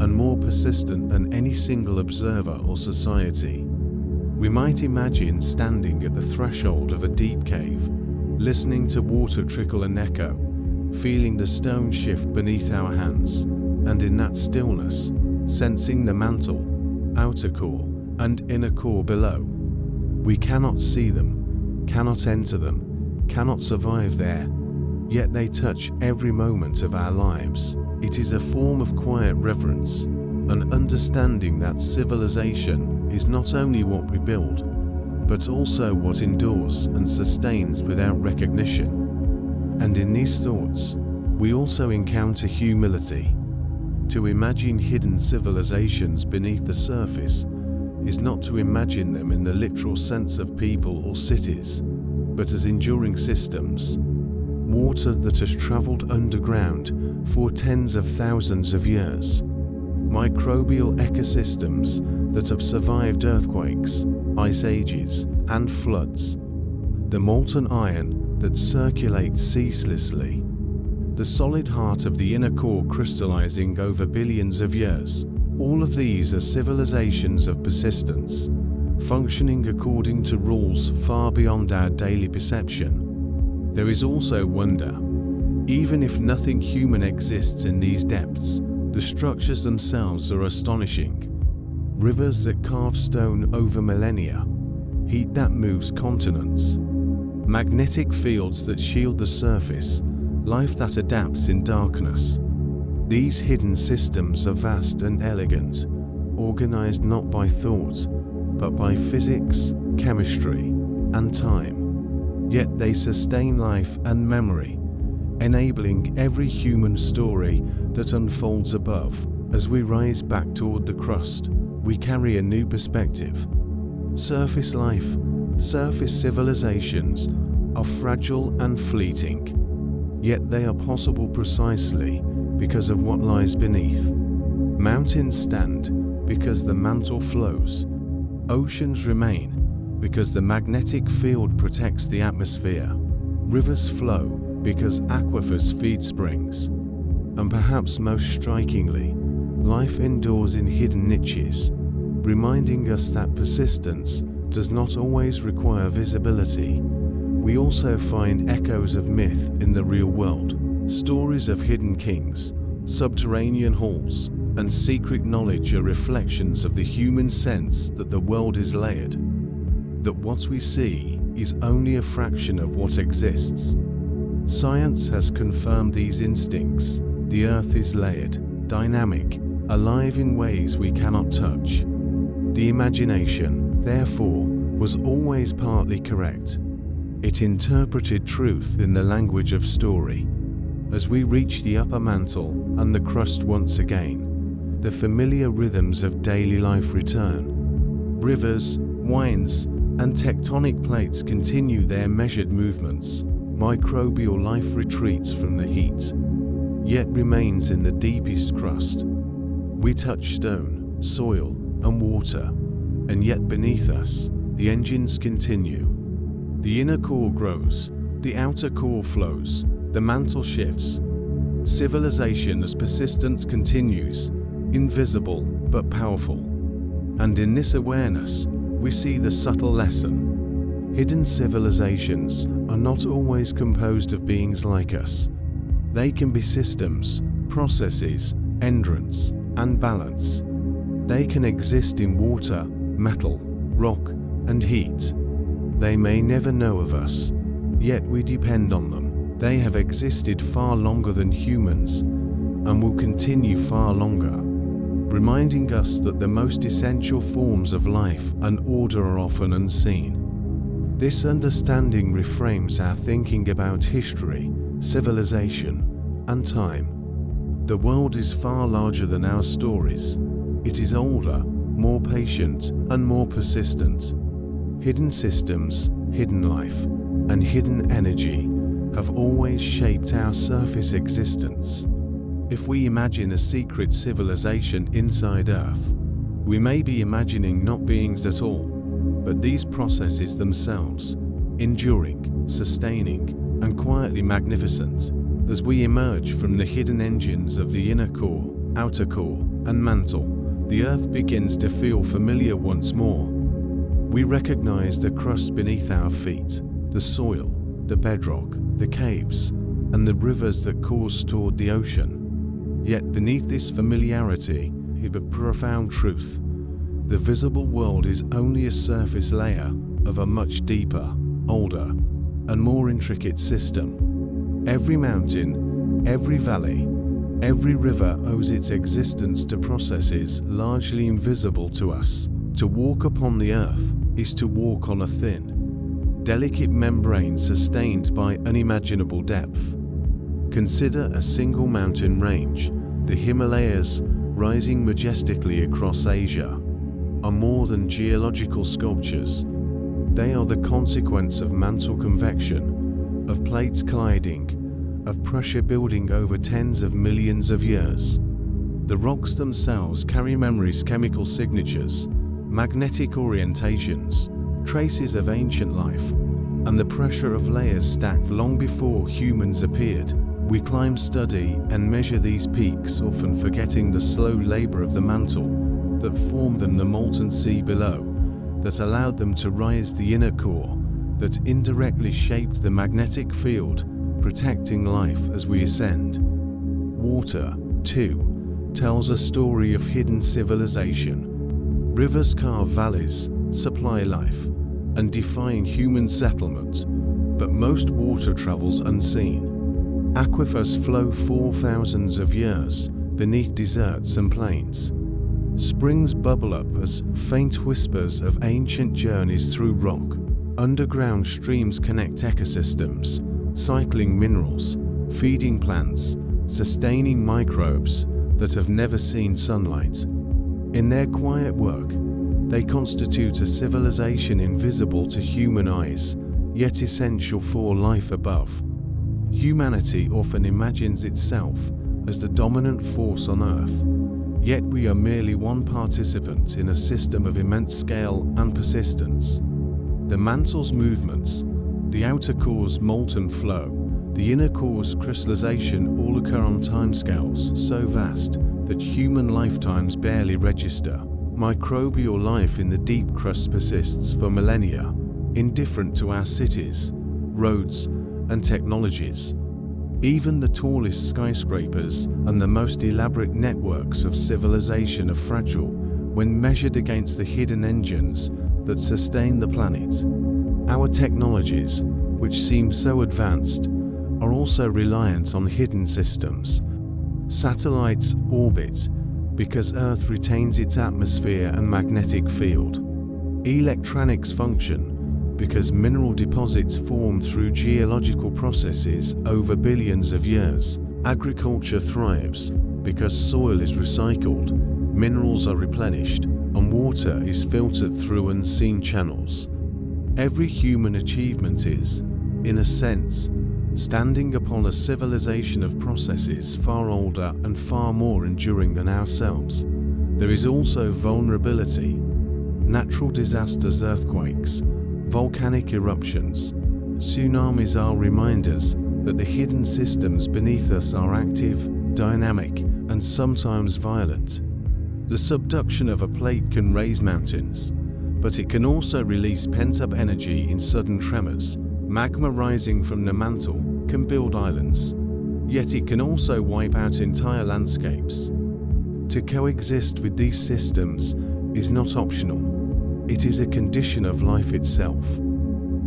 and more persistent than any single observer or society. We might imagine standing at the threshold of a deep cave, listening to water trickle and echo, feeling the stone shift beneath our hands, and in that stillness, sensing the mantle, outer core, and inner core below. We cannot see them, cannot enter them, cannot survive there, yet they touch every moment of our lives. It is a form of quiet reverence, an understanding that civilization is not only what we build, but also what endures and sustains without recognition. And in these thoughts, we also encounter humility. To imagine hidden civilizations beneath the surface is not to imagine them in the literal sense of people or cities, but as enduring systems. Water that has traveled underground for tens of thousands of years. Microbial ecosystems that have survived earthquakes, ice ages, and floods. The molten iron that circulates ceaselessly. The solid heart of the inner core crystallizing over billions of years. All of these are civilizations of persistence, functioning according to rules far beyond our daily perception. There is also wonder. Even if nothing human exists in these depths, the structures themselves are astonishing. Rivers that carve stone over millennia, heat that moves continents, magnetic fields that shield the surface, life that adapts in darkness. These hidden systems are vast and elegant, organized not by thought, but by physics, chemistry, and time. Yet they sustain life and memory, enabling every human story that unfolds above. As we rise back toward the crust, we carry a new perspective. Surface life, surface civilizations are fragile and fleeting, yet they are possible precisely because of what lies beneath. Mountains stand because the mantle flows. Oceans remain because the magnetic field protects the atmosphere. Rivers flow because aquifers feed springs. And perhaps most strikingly, life endures in hidden niches, reminding us that persistence does not always require visibility. We also find echoes of myth in the real world, stories of hidden kings, subterranean halls, and secret knowledge are reflections of the human sense that the world is layered, that what we see is only a fraction of what exists. Science has confirmed these instincts. The earth is layered, dynamic, alive in ways we cannot touch. The imagination, therefore, was always partly correct. It interpreted truth in the language of story. As we reach the upper mantle and the crust once again, the familiar rhythms of daily life return. Rivers, winds, and tectonic plates continue their measured movements. Microbial life retreats from the heat, yet remains in the deepest crust. We touch stone, soil, and water, and yet beneath us, the engines continue. The inner core grows, the outer core flows, the mantle shifts. Civilization as persistence continues, invisible but powerful. And in this awareness, we see the subtle lesson. Hidden civilizations are not always composed of beings like us. They can be systems, processes, endurance, and balance. They can exist in water, metal, rock, and heat. They may never know of us, yet we depend on them. They have existed far longer than humans, and will continue far longer, reminding us that the most essential forms of life and order are often unseen. This understanding reframes our thinking about history, civilization, and time. The world is far larger than our stories. It is older, more patient, and more persistent. Hidden systems, hidden life, and hidden energy have always shaped our surface existence. If we imagine a secret civilization inside Earth, we may be imagining not beings at all, but these processes themselves, enduring, sustaining, and quietly magnificent. As we emerge from the hidden engines of the inner core, outer core, and mantle, the Earth begins to feel familiar once more. We recognize the crust beneath our feet, the soil, the bedrock, the caves, and the rivers that course toward the ocean. Yet beneath this familiarity is a profound truth. The visible world is only a surface layer of a much deeper, older, and more intricate system. Every mountain, every valley, every river owes its existence to processes largely invisible to us. To walk upon the earth is to walk on a thin, delicate membrane sustained by unimaginable depth. Consider a single mountain range, the Himalayas, rising majestically across Asia, are more than geological sculptures. They are the consequence of mantle convection, of plates colliding, of pressure building over tens of millions of years. The rocks themselves carry memories, chemical signatures, magnetic orientations, traces of ancient life, and the pressure of layers stacked long before humans appeared. We climb, study, and measure these peaks, often forgetting the slow labor of the mantle that formed them, the molten sea below, that allowed them to rise, the inner core that indirectly shaped the magnetic field, protecting life as we ascend. Water, too, tells a story of hidden civilization. Rivers carve valleys, supply life, and define human settlement, but most water travels unseen. Aquifers flow for thousands of years beneath deserts and plains. Springs bubble up as faint whispers of ancient journeys through rock. Underground streams connect ecosystems, cycling minerals, feeding plants, sustaining microbes that have never seen sunlight. In their quiet work, they constitute a civilization invisible to human eyes, yet essential for life above. Humanity often imagines itself as the dominant force on Earth, yet we are merely one participant in a system of immense scale and persistence. The mantle's movements, the outer core's molten flow, the inner core's crystallization all occur on timescales so vast that human lifetimes barely register. Microbial life in the deep crust persists for millennia, indifferent to our cities, roads, and technologies. Even the tallest skyscrapers and the most elaborate networks of civilization are fragile when measured against the hidden engines that sustain the planet. Our technologies, which seem so advanced, are also reliant on hidden systems. Satellites orbit because Earth retains its atmosphere and magnetic field. Electronics function because mineral deposits form through geological processes over billions of years. Agriculture thrives because soil is recycled, minerals are replenished, and water is filtered through unseen channels. Every human achievement is, in a sense, standing upon a civilization of processes far older and far more enduring than ourselves. There is also vulnerability. Natural disasters, earthquakes, volcanic eruptions, tsunamis are reminders that the hidden systems beneath us are active, dynamic, and sometimes violent. The subduction of a plate can raise mountains, but it can also release pent-up energy in sudden tremors. Magma rising from the mantle can build islands, yet it can also wipe out entire landscapes. To coexist with these systems is not optional, it is a condition of life itself.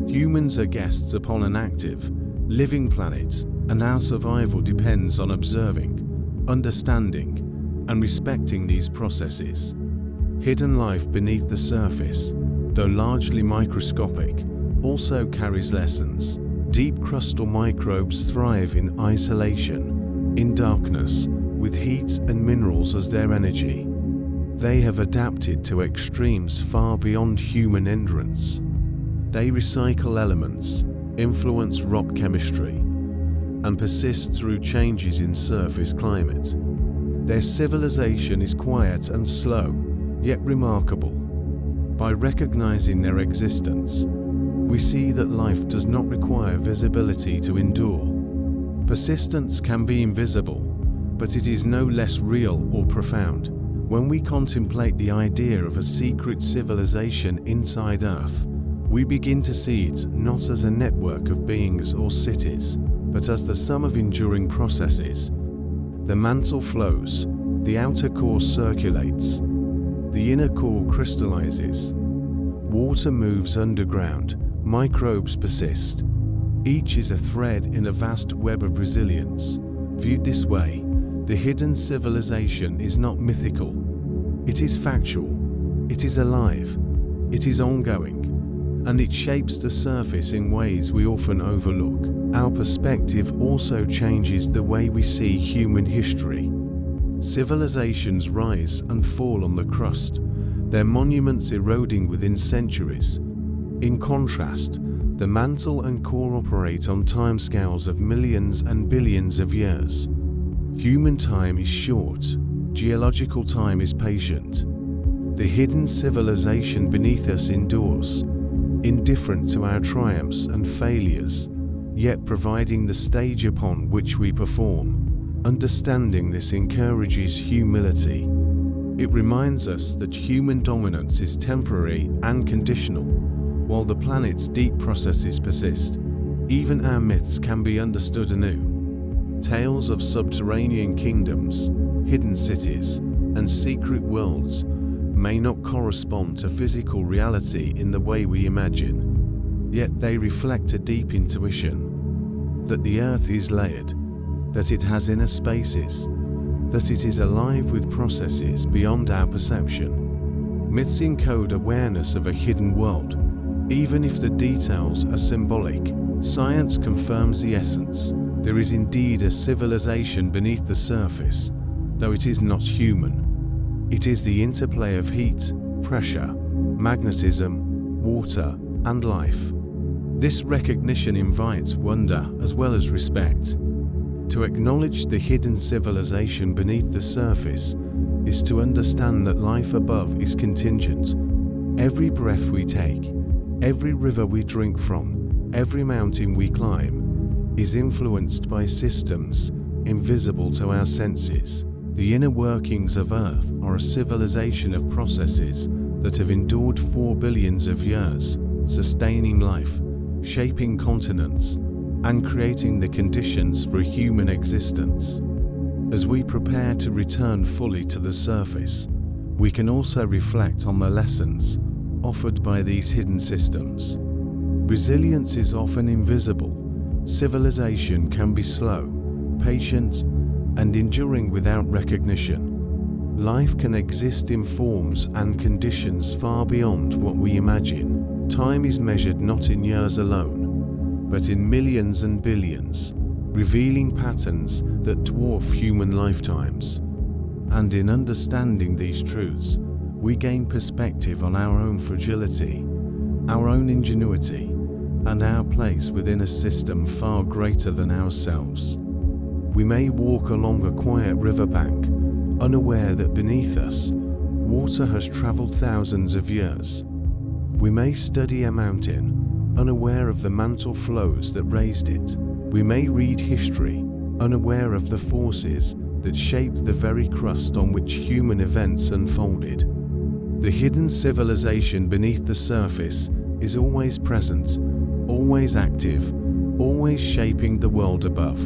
Humans are guests upon an active, living planet, and our survival depends on observing, understanding, and respecting these processes. Hidden life beneath the surface, though largely microscopic, also carries lessons. Deep crustal microbes thrive in isolation, in darkness, with heat and minerals as their energy. They have adapted to extremes far beyond human endurance. They recycle elements, influence rock chemistry, and persist through changes in surface climate. Their civilization is quiet and slow, yet remarkable. By recognizing their existence, we see that life does not require visibility to endure. Persistence can be invisible, but it is no less real or profound. When we contemplate the idea of a secret civilization inside Earth, we begin to see it not as a network of beings or cities, but as the sum of enduring processes. The mantle flows, the outer core circulates, the inner core crystallizes. Water moves underground, microbes persist. Each is a thread in a vast web of resilience. Viewed this way, the hidden civilization is not mythical. It is factual, it is alive, it is ongoing, and it shapes the surface in ways we often overlook. Our perspective also changes the way we see human history. Civilizations rise and fall on the crust, their monuments eroding within centuries. In contrast, the mantle and core operate on timescales of millions and billions of years. Human time is short, geological time is patient. The hidden civilization beneath us endures, indifferent to our triumphs and failures, yet providing the stage upon which we perform. Understanding this encourages humility. It reminds us that human dominance is temporary and conditional, while the planet's deep processes persist. Even our myths can be understood anew. Tales of subterranean kingdoms, hidden cities, and secret worlds may not correspond to physical reality in the way we imagine, yet they reflect a deep intuition that the Earth is layered, that it has inner spaces, that it is alive with processes beyond our perception. Myths encode awareness of a hidden world, even if the details are symbolic. Science confirms the essence. There is indeed a civilization beneath the surface, though it is not human. It is the interplay of heat, pressure, magnetism, water, and life. This recognition invites wonder as well as respect. To acknowledge the hidden civilization beneath the surface is to understand that life above is contingent. Every breath we take, every river we drink from, every mountain we climb, is influenced by systems invisible to our senses. The inner workings of Earth are a civilization of processes that have endured 4 billions of years, sustaining life, shaping continents, and creating the conditions for human existence. As we prepare to return fully to the surface, we can also reflect on the lessons offered by these hidden systems. Resilience is often invisible. Civilization can be slow, patient, and enduring without recognition. Life can exist in forms and conditions far beyond what we imagine. Time is measured not in years alone, but in millions and billions, revealing patterns that dwarf human lifetimes. And in understanding these truths, we gain perspective on our own fragility, our own ingenuity, and our place within a system far greater than ourselves. We may walk along a quiet riverbank, unaware that beneath us, water has traveled thousands of years. We may study a mountain, unaware of the mantle flows that raised it. We may read history, unaware of the forces that shaped the very crust on which human events unfolded. The hidden civilization beneath the surface is always present, always active, always shaping the world above.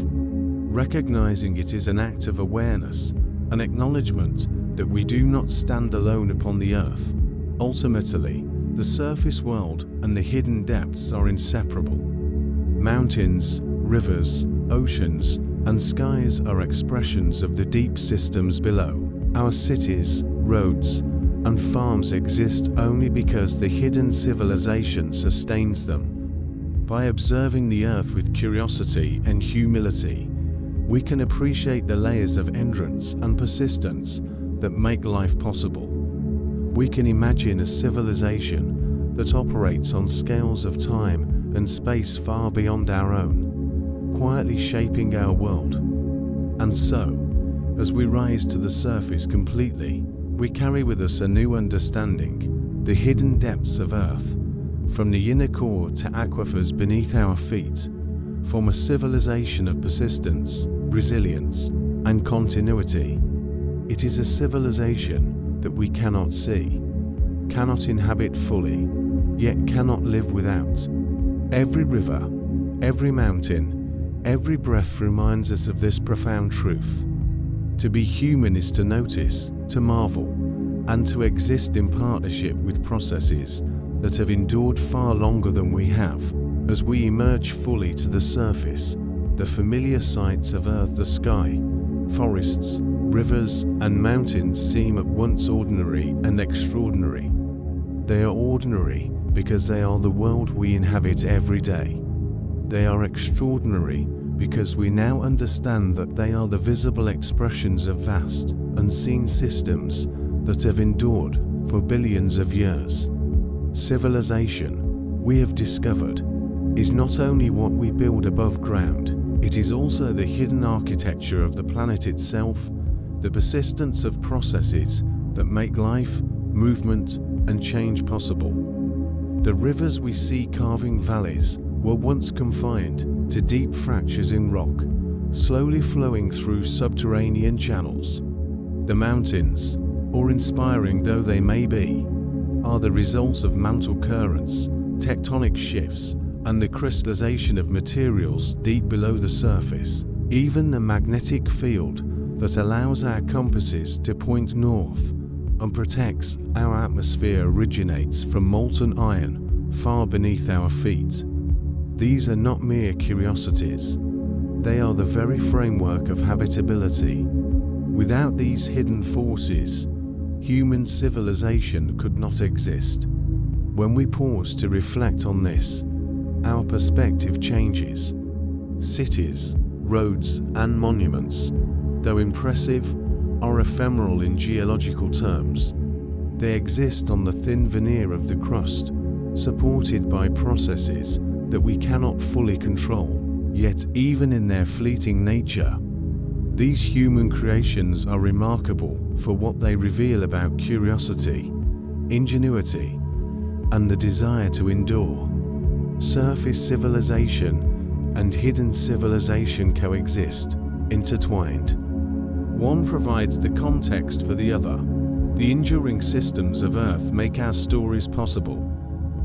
Recognizing it is an act of awareness, an acknowledgement that we do not stand alone upon the earth. Ultimately, the surface world and the hidden depths are inseparable. Mountains, rivers, oceans, and skies are expressions of the deep systems below. Our cities, roads, and farms exist only because the hidden civilization sustains them. By observing the earth with curiosity and humility, we can appreciate the layers of endurance and persistence that make life possible. We can imagine a civilization that operates on scales of time and space far beyond our own, quietly shaping our world. And so, as we rise to the surface completely, we carry with us a new understanding. The hidden depths of Earth, from the inner core to aquifers beneath our feet, form a civilization of persistence, resilience, and continuity. It is a civilization that we cannot see, cannot inhabit fully, yet cannot live without. Every river, every mountain, every breath reminds us of this profound truth. To be human is to notice, to marvel, and to exist in partnership with processes that have endured far longer than we have. As we emerge fully to the surface, the familiar sights of earth, the sky, forests, rivers, and mountains seem at once ordinary and extraordinary. They are ordinary because they are the world we inhabit every day. They are extraordinary because we now understand that they are the visible expressions of vast, unseen systems that have endured for billions of years. Civilization, we have discovered, is not only what we build above ground, it is also the hidden architecture of the planet itself, the persistence of processes that make life, movement, and change possible. The rivers we see carving valleys were once confined to deep fractures in rock, slowly flowing through subterranean channels. The mountains, or inspiring though they may be, are the result of mantle currents, tectonic shifts, and the crystallization of materials deep below the surface. Even the magnetic field that allows our compasses to point north and protects our atmosphere originates from molten iron far beneath our feet. These are not mere curiosities. They are the very framework of habitability. Without these hidden forces, human civilization could not exist. When we pause to reflect on this, our perspective changes. Cities, roads, and monuments, though impressive, are ephemeral in geological terms. They exist on the thin veneer of the crust, supported by processes that we cannot fully control. Yet even in their fleeting nature, these human creations are remarkable for what they reveal about curiosity, ingenuity, and the desire to endure. Surface civilization and hidden civilization coexist, intertwined. One provides the context for the other. The enduring systems of Earth make our stories possible.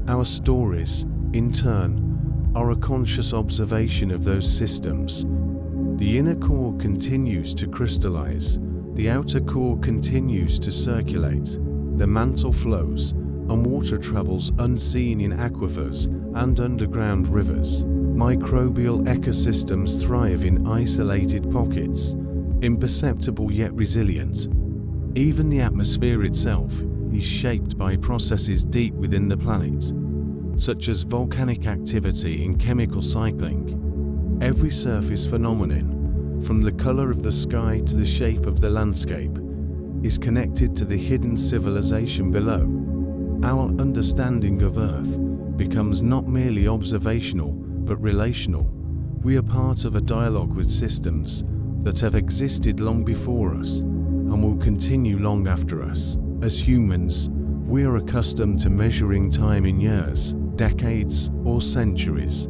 Our stories, in turn, are a conscious observation of those systems. The inner core continues to crystallize, the outer core continues to circulate, the mantle flows, and water travels unseen in aquifers and underground rivers. Microbial ecosystems thrive in isolated pockets, imperceptible yet resilient. Even the atmosphere itself is shaped by processes deep within the planet, such as volcanic activity and chemical cycling. Every surface phenomenon, from the color of the sky to the shape of the landscape, is connected to the hidden civilization below. Our understanding of Earth becomes not merely observational, but relational. We are part of a dialogue with systems that have existed long before us and will continue long after us. As humans, we are accustomed to measuring time in years, decades, or centuries.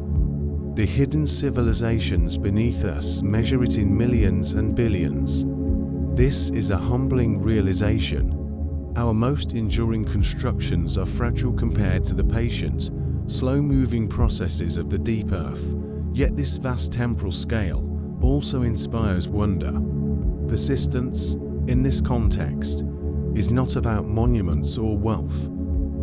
The hidden civilizations beneath us measure it in millions and billions. This is a humbling realization. Our most enduring constructions are fragile compared to the patient, slow-moving processes of the deep earth. Yet this vast temporal scale also inspires wonder. Persistence, in this context, is not about monuments or wealth.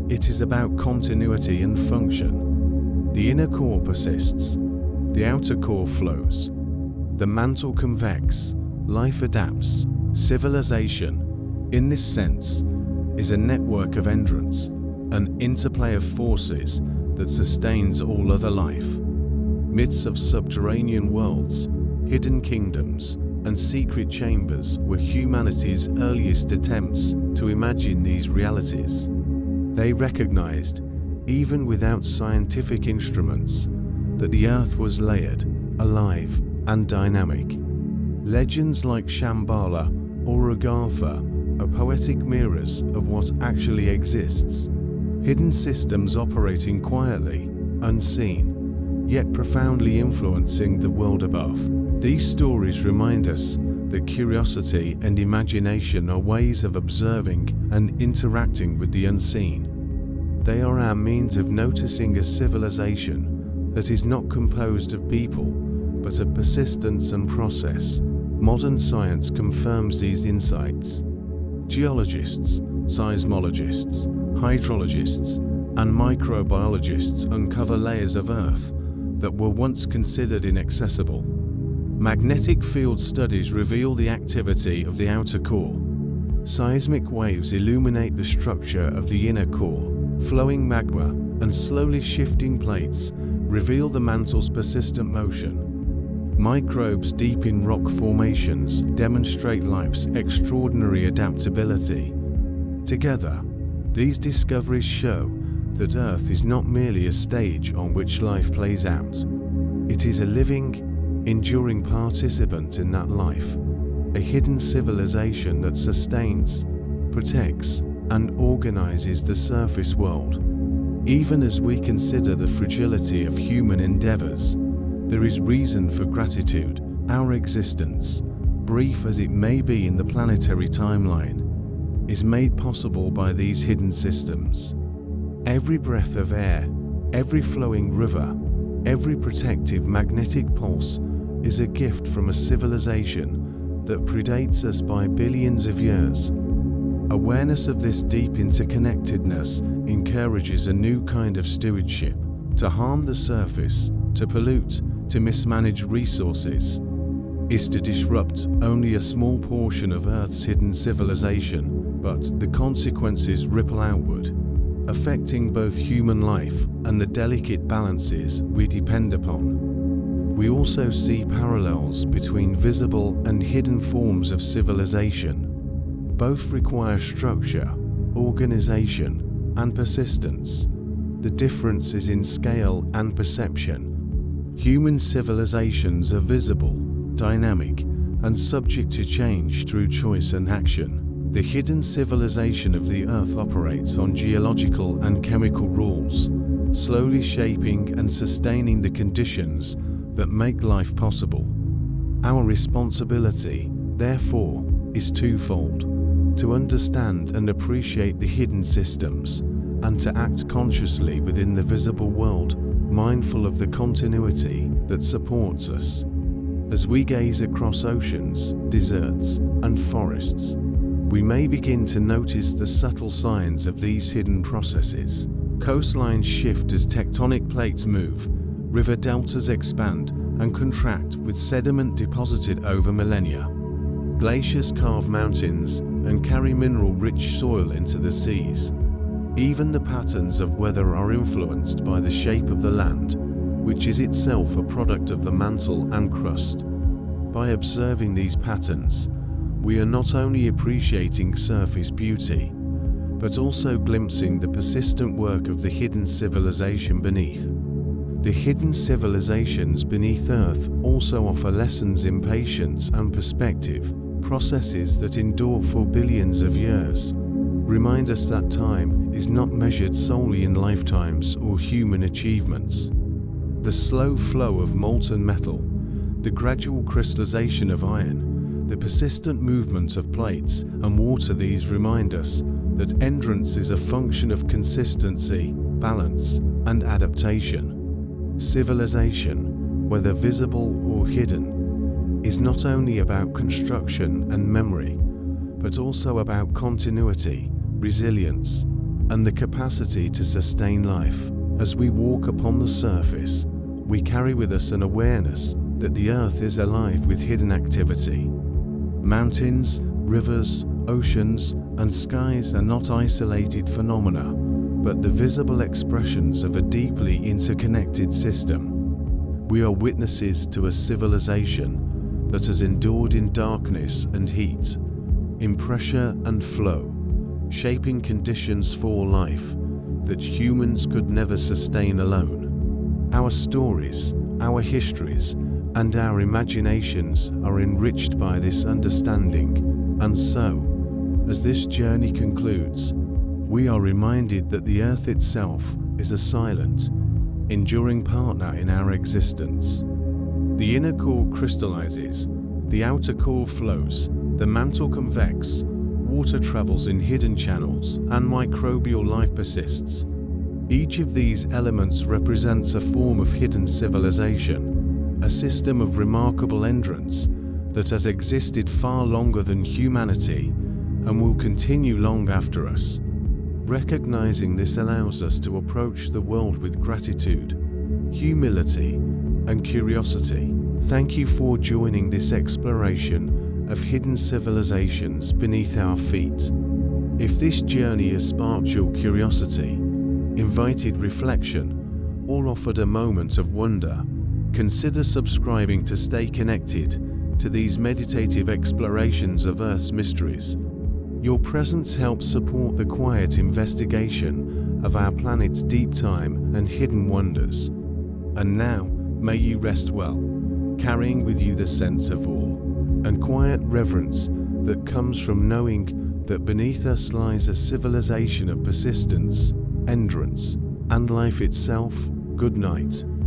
It is about continuity and function. The inner core persists, the outer core flows. The mantle convects, life adapts. Civilization, in this sense, is a network of endurance, an interplay of forces that sustains all other life. Myths of subterranean worlds, hidden kingdoms, and secret chambers were humanity's earliest attempts to imagine these realities. They recognized, even without scientific instruments, that the Earth was layered, alive, and dynamic. Legends like Shambhala or Agartha are poetic mirrors of what actually exists. Hidden systems operating quietly, unseen, yet profoundly influencing the world above. These stories remind us that curiosity and imagination are ways of observing and interacting with the unseen. They are our means of noticing a civilization that is not composed of people, but of persistence and process. Modern science confirms these insights. Geologists, seismologists, hydrologists, and microbiologists uncover layers of Earth that were once considered inaccessible. Magnetic field studies reveal the activity of the outer core. Seismic waves illuminate the structure of the inner core. Flowing magma and slowly shifting plates reveal the mantle's persistent motion. Microbes deep in rock formations demonstrate life's extraordinary adaptability. Together, these discoveries show that Earth is not merely a stage on which life plays out. It is a living, enduring participant in that life, a hidden civilization that sustains, protects, and organizes the surface world. Even as we consider the fragility of human endeavors, there is reason for gratitude. Our existence, brief as it may be in the planetary timeline, is made possible by these hidden systems. Every breath of air, every flowing river, every protective magnetic pulse is a gift from a civilization that predates us by billions of years. Awareness of this deep interconnectedness encourages a new kind of stewardship. To harm the surface, to pollute, to mismanage resources, is to disrupt only a small portion of Earth's hidden civilization, but the consequences ripple outward, affecting both human life and the delicate balances we depend upon. We also see parallels between visible and hidden forms of civilization. Both require structure, organization, and persistence. The difference is in scale and perception. Human civilizations are visible, dynamic, and subject to change through choice and action. The hidden civilization of the Earth operates on geological and chemical rules, slowly shaping and sustaining the conditions that make life possible. Our responsibility, therefore, is twofold: to understand and appreciate the hidden systems, and to act consciously within the visible world, mindful of the continuity that supports us. As we gaze across oceans, deserts, and forests, we may begin to notice the subtle signs of these hidden processes. Coastlines shift as tectonic plates move, river deltas expand and contract with sediment deposited over millennia. Glaciers carve mountains and carry mineral-rich soil into the seas. Even the patterns of weather are influenced by the shape of the land, which is itself a product of the mantle and crust. By observing these patterns, we are not only appreciating surface beauty, but also glimpsing the persistent work of the hidden civilization beneath. The hidden civilizations beneath Earth also offer lessons in patience and perspective. Processes that endure for billions of years remind us that time is not measured solely in lifetimes or human achievements. The slow flow of molten metal, the gradual crystallization of iron, the persistent movement of plates and water, these remind us that endurance is a function of consistency, balance, and adaptation. Civilization, whether visible or hidden, is not only about construction and memory, but also about continuity, resilience, and the capacity to sustain life. As we walk upon the surface, we carry with us an awareness that the Earth is alive with hidden activity. Mountains, rivers, oceans, and skies are not isolated phenomena, but the visible expressions of a deeply interconnected system. We are witnesses to a civilization that has endured in darkness and heat, in pressure and flow, shaping conditions for life that humans could never sustain alone. Our stories, our histories, and our imaginations are enriched by this understanding, and so, as this journey concludes, we are reminded that the Earth itself is a silent, enduring partner in our existence. The inner core crystallizes, The outer core flows, the mantle convects, water travels in hidden channels, and microbial life persists. Each of these elements represents a form of hidden civilization, a system of remarkable endurance that has existed far longer than humanity and will continue long after us. Recognizing this allows us to approach the world with gratitude, humility, and curiosity. Thank you for joining this exploration of hidden civilizations beneath our feet. If this journey has sparked your curiosity, invited reflection, or offered a moment of wonder, consider subscribing to stay connected to these meditative explorations of Earth's mysteries. Your presence helps support the quiet investigation of our planet's deep time and hidden wonders. And now, may you rest well, carrying with you the sense of awe and quiet reverence that comes from knowing that beneath us lies a civilization of persistence, endurance, and life itself. Good night.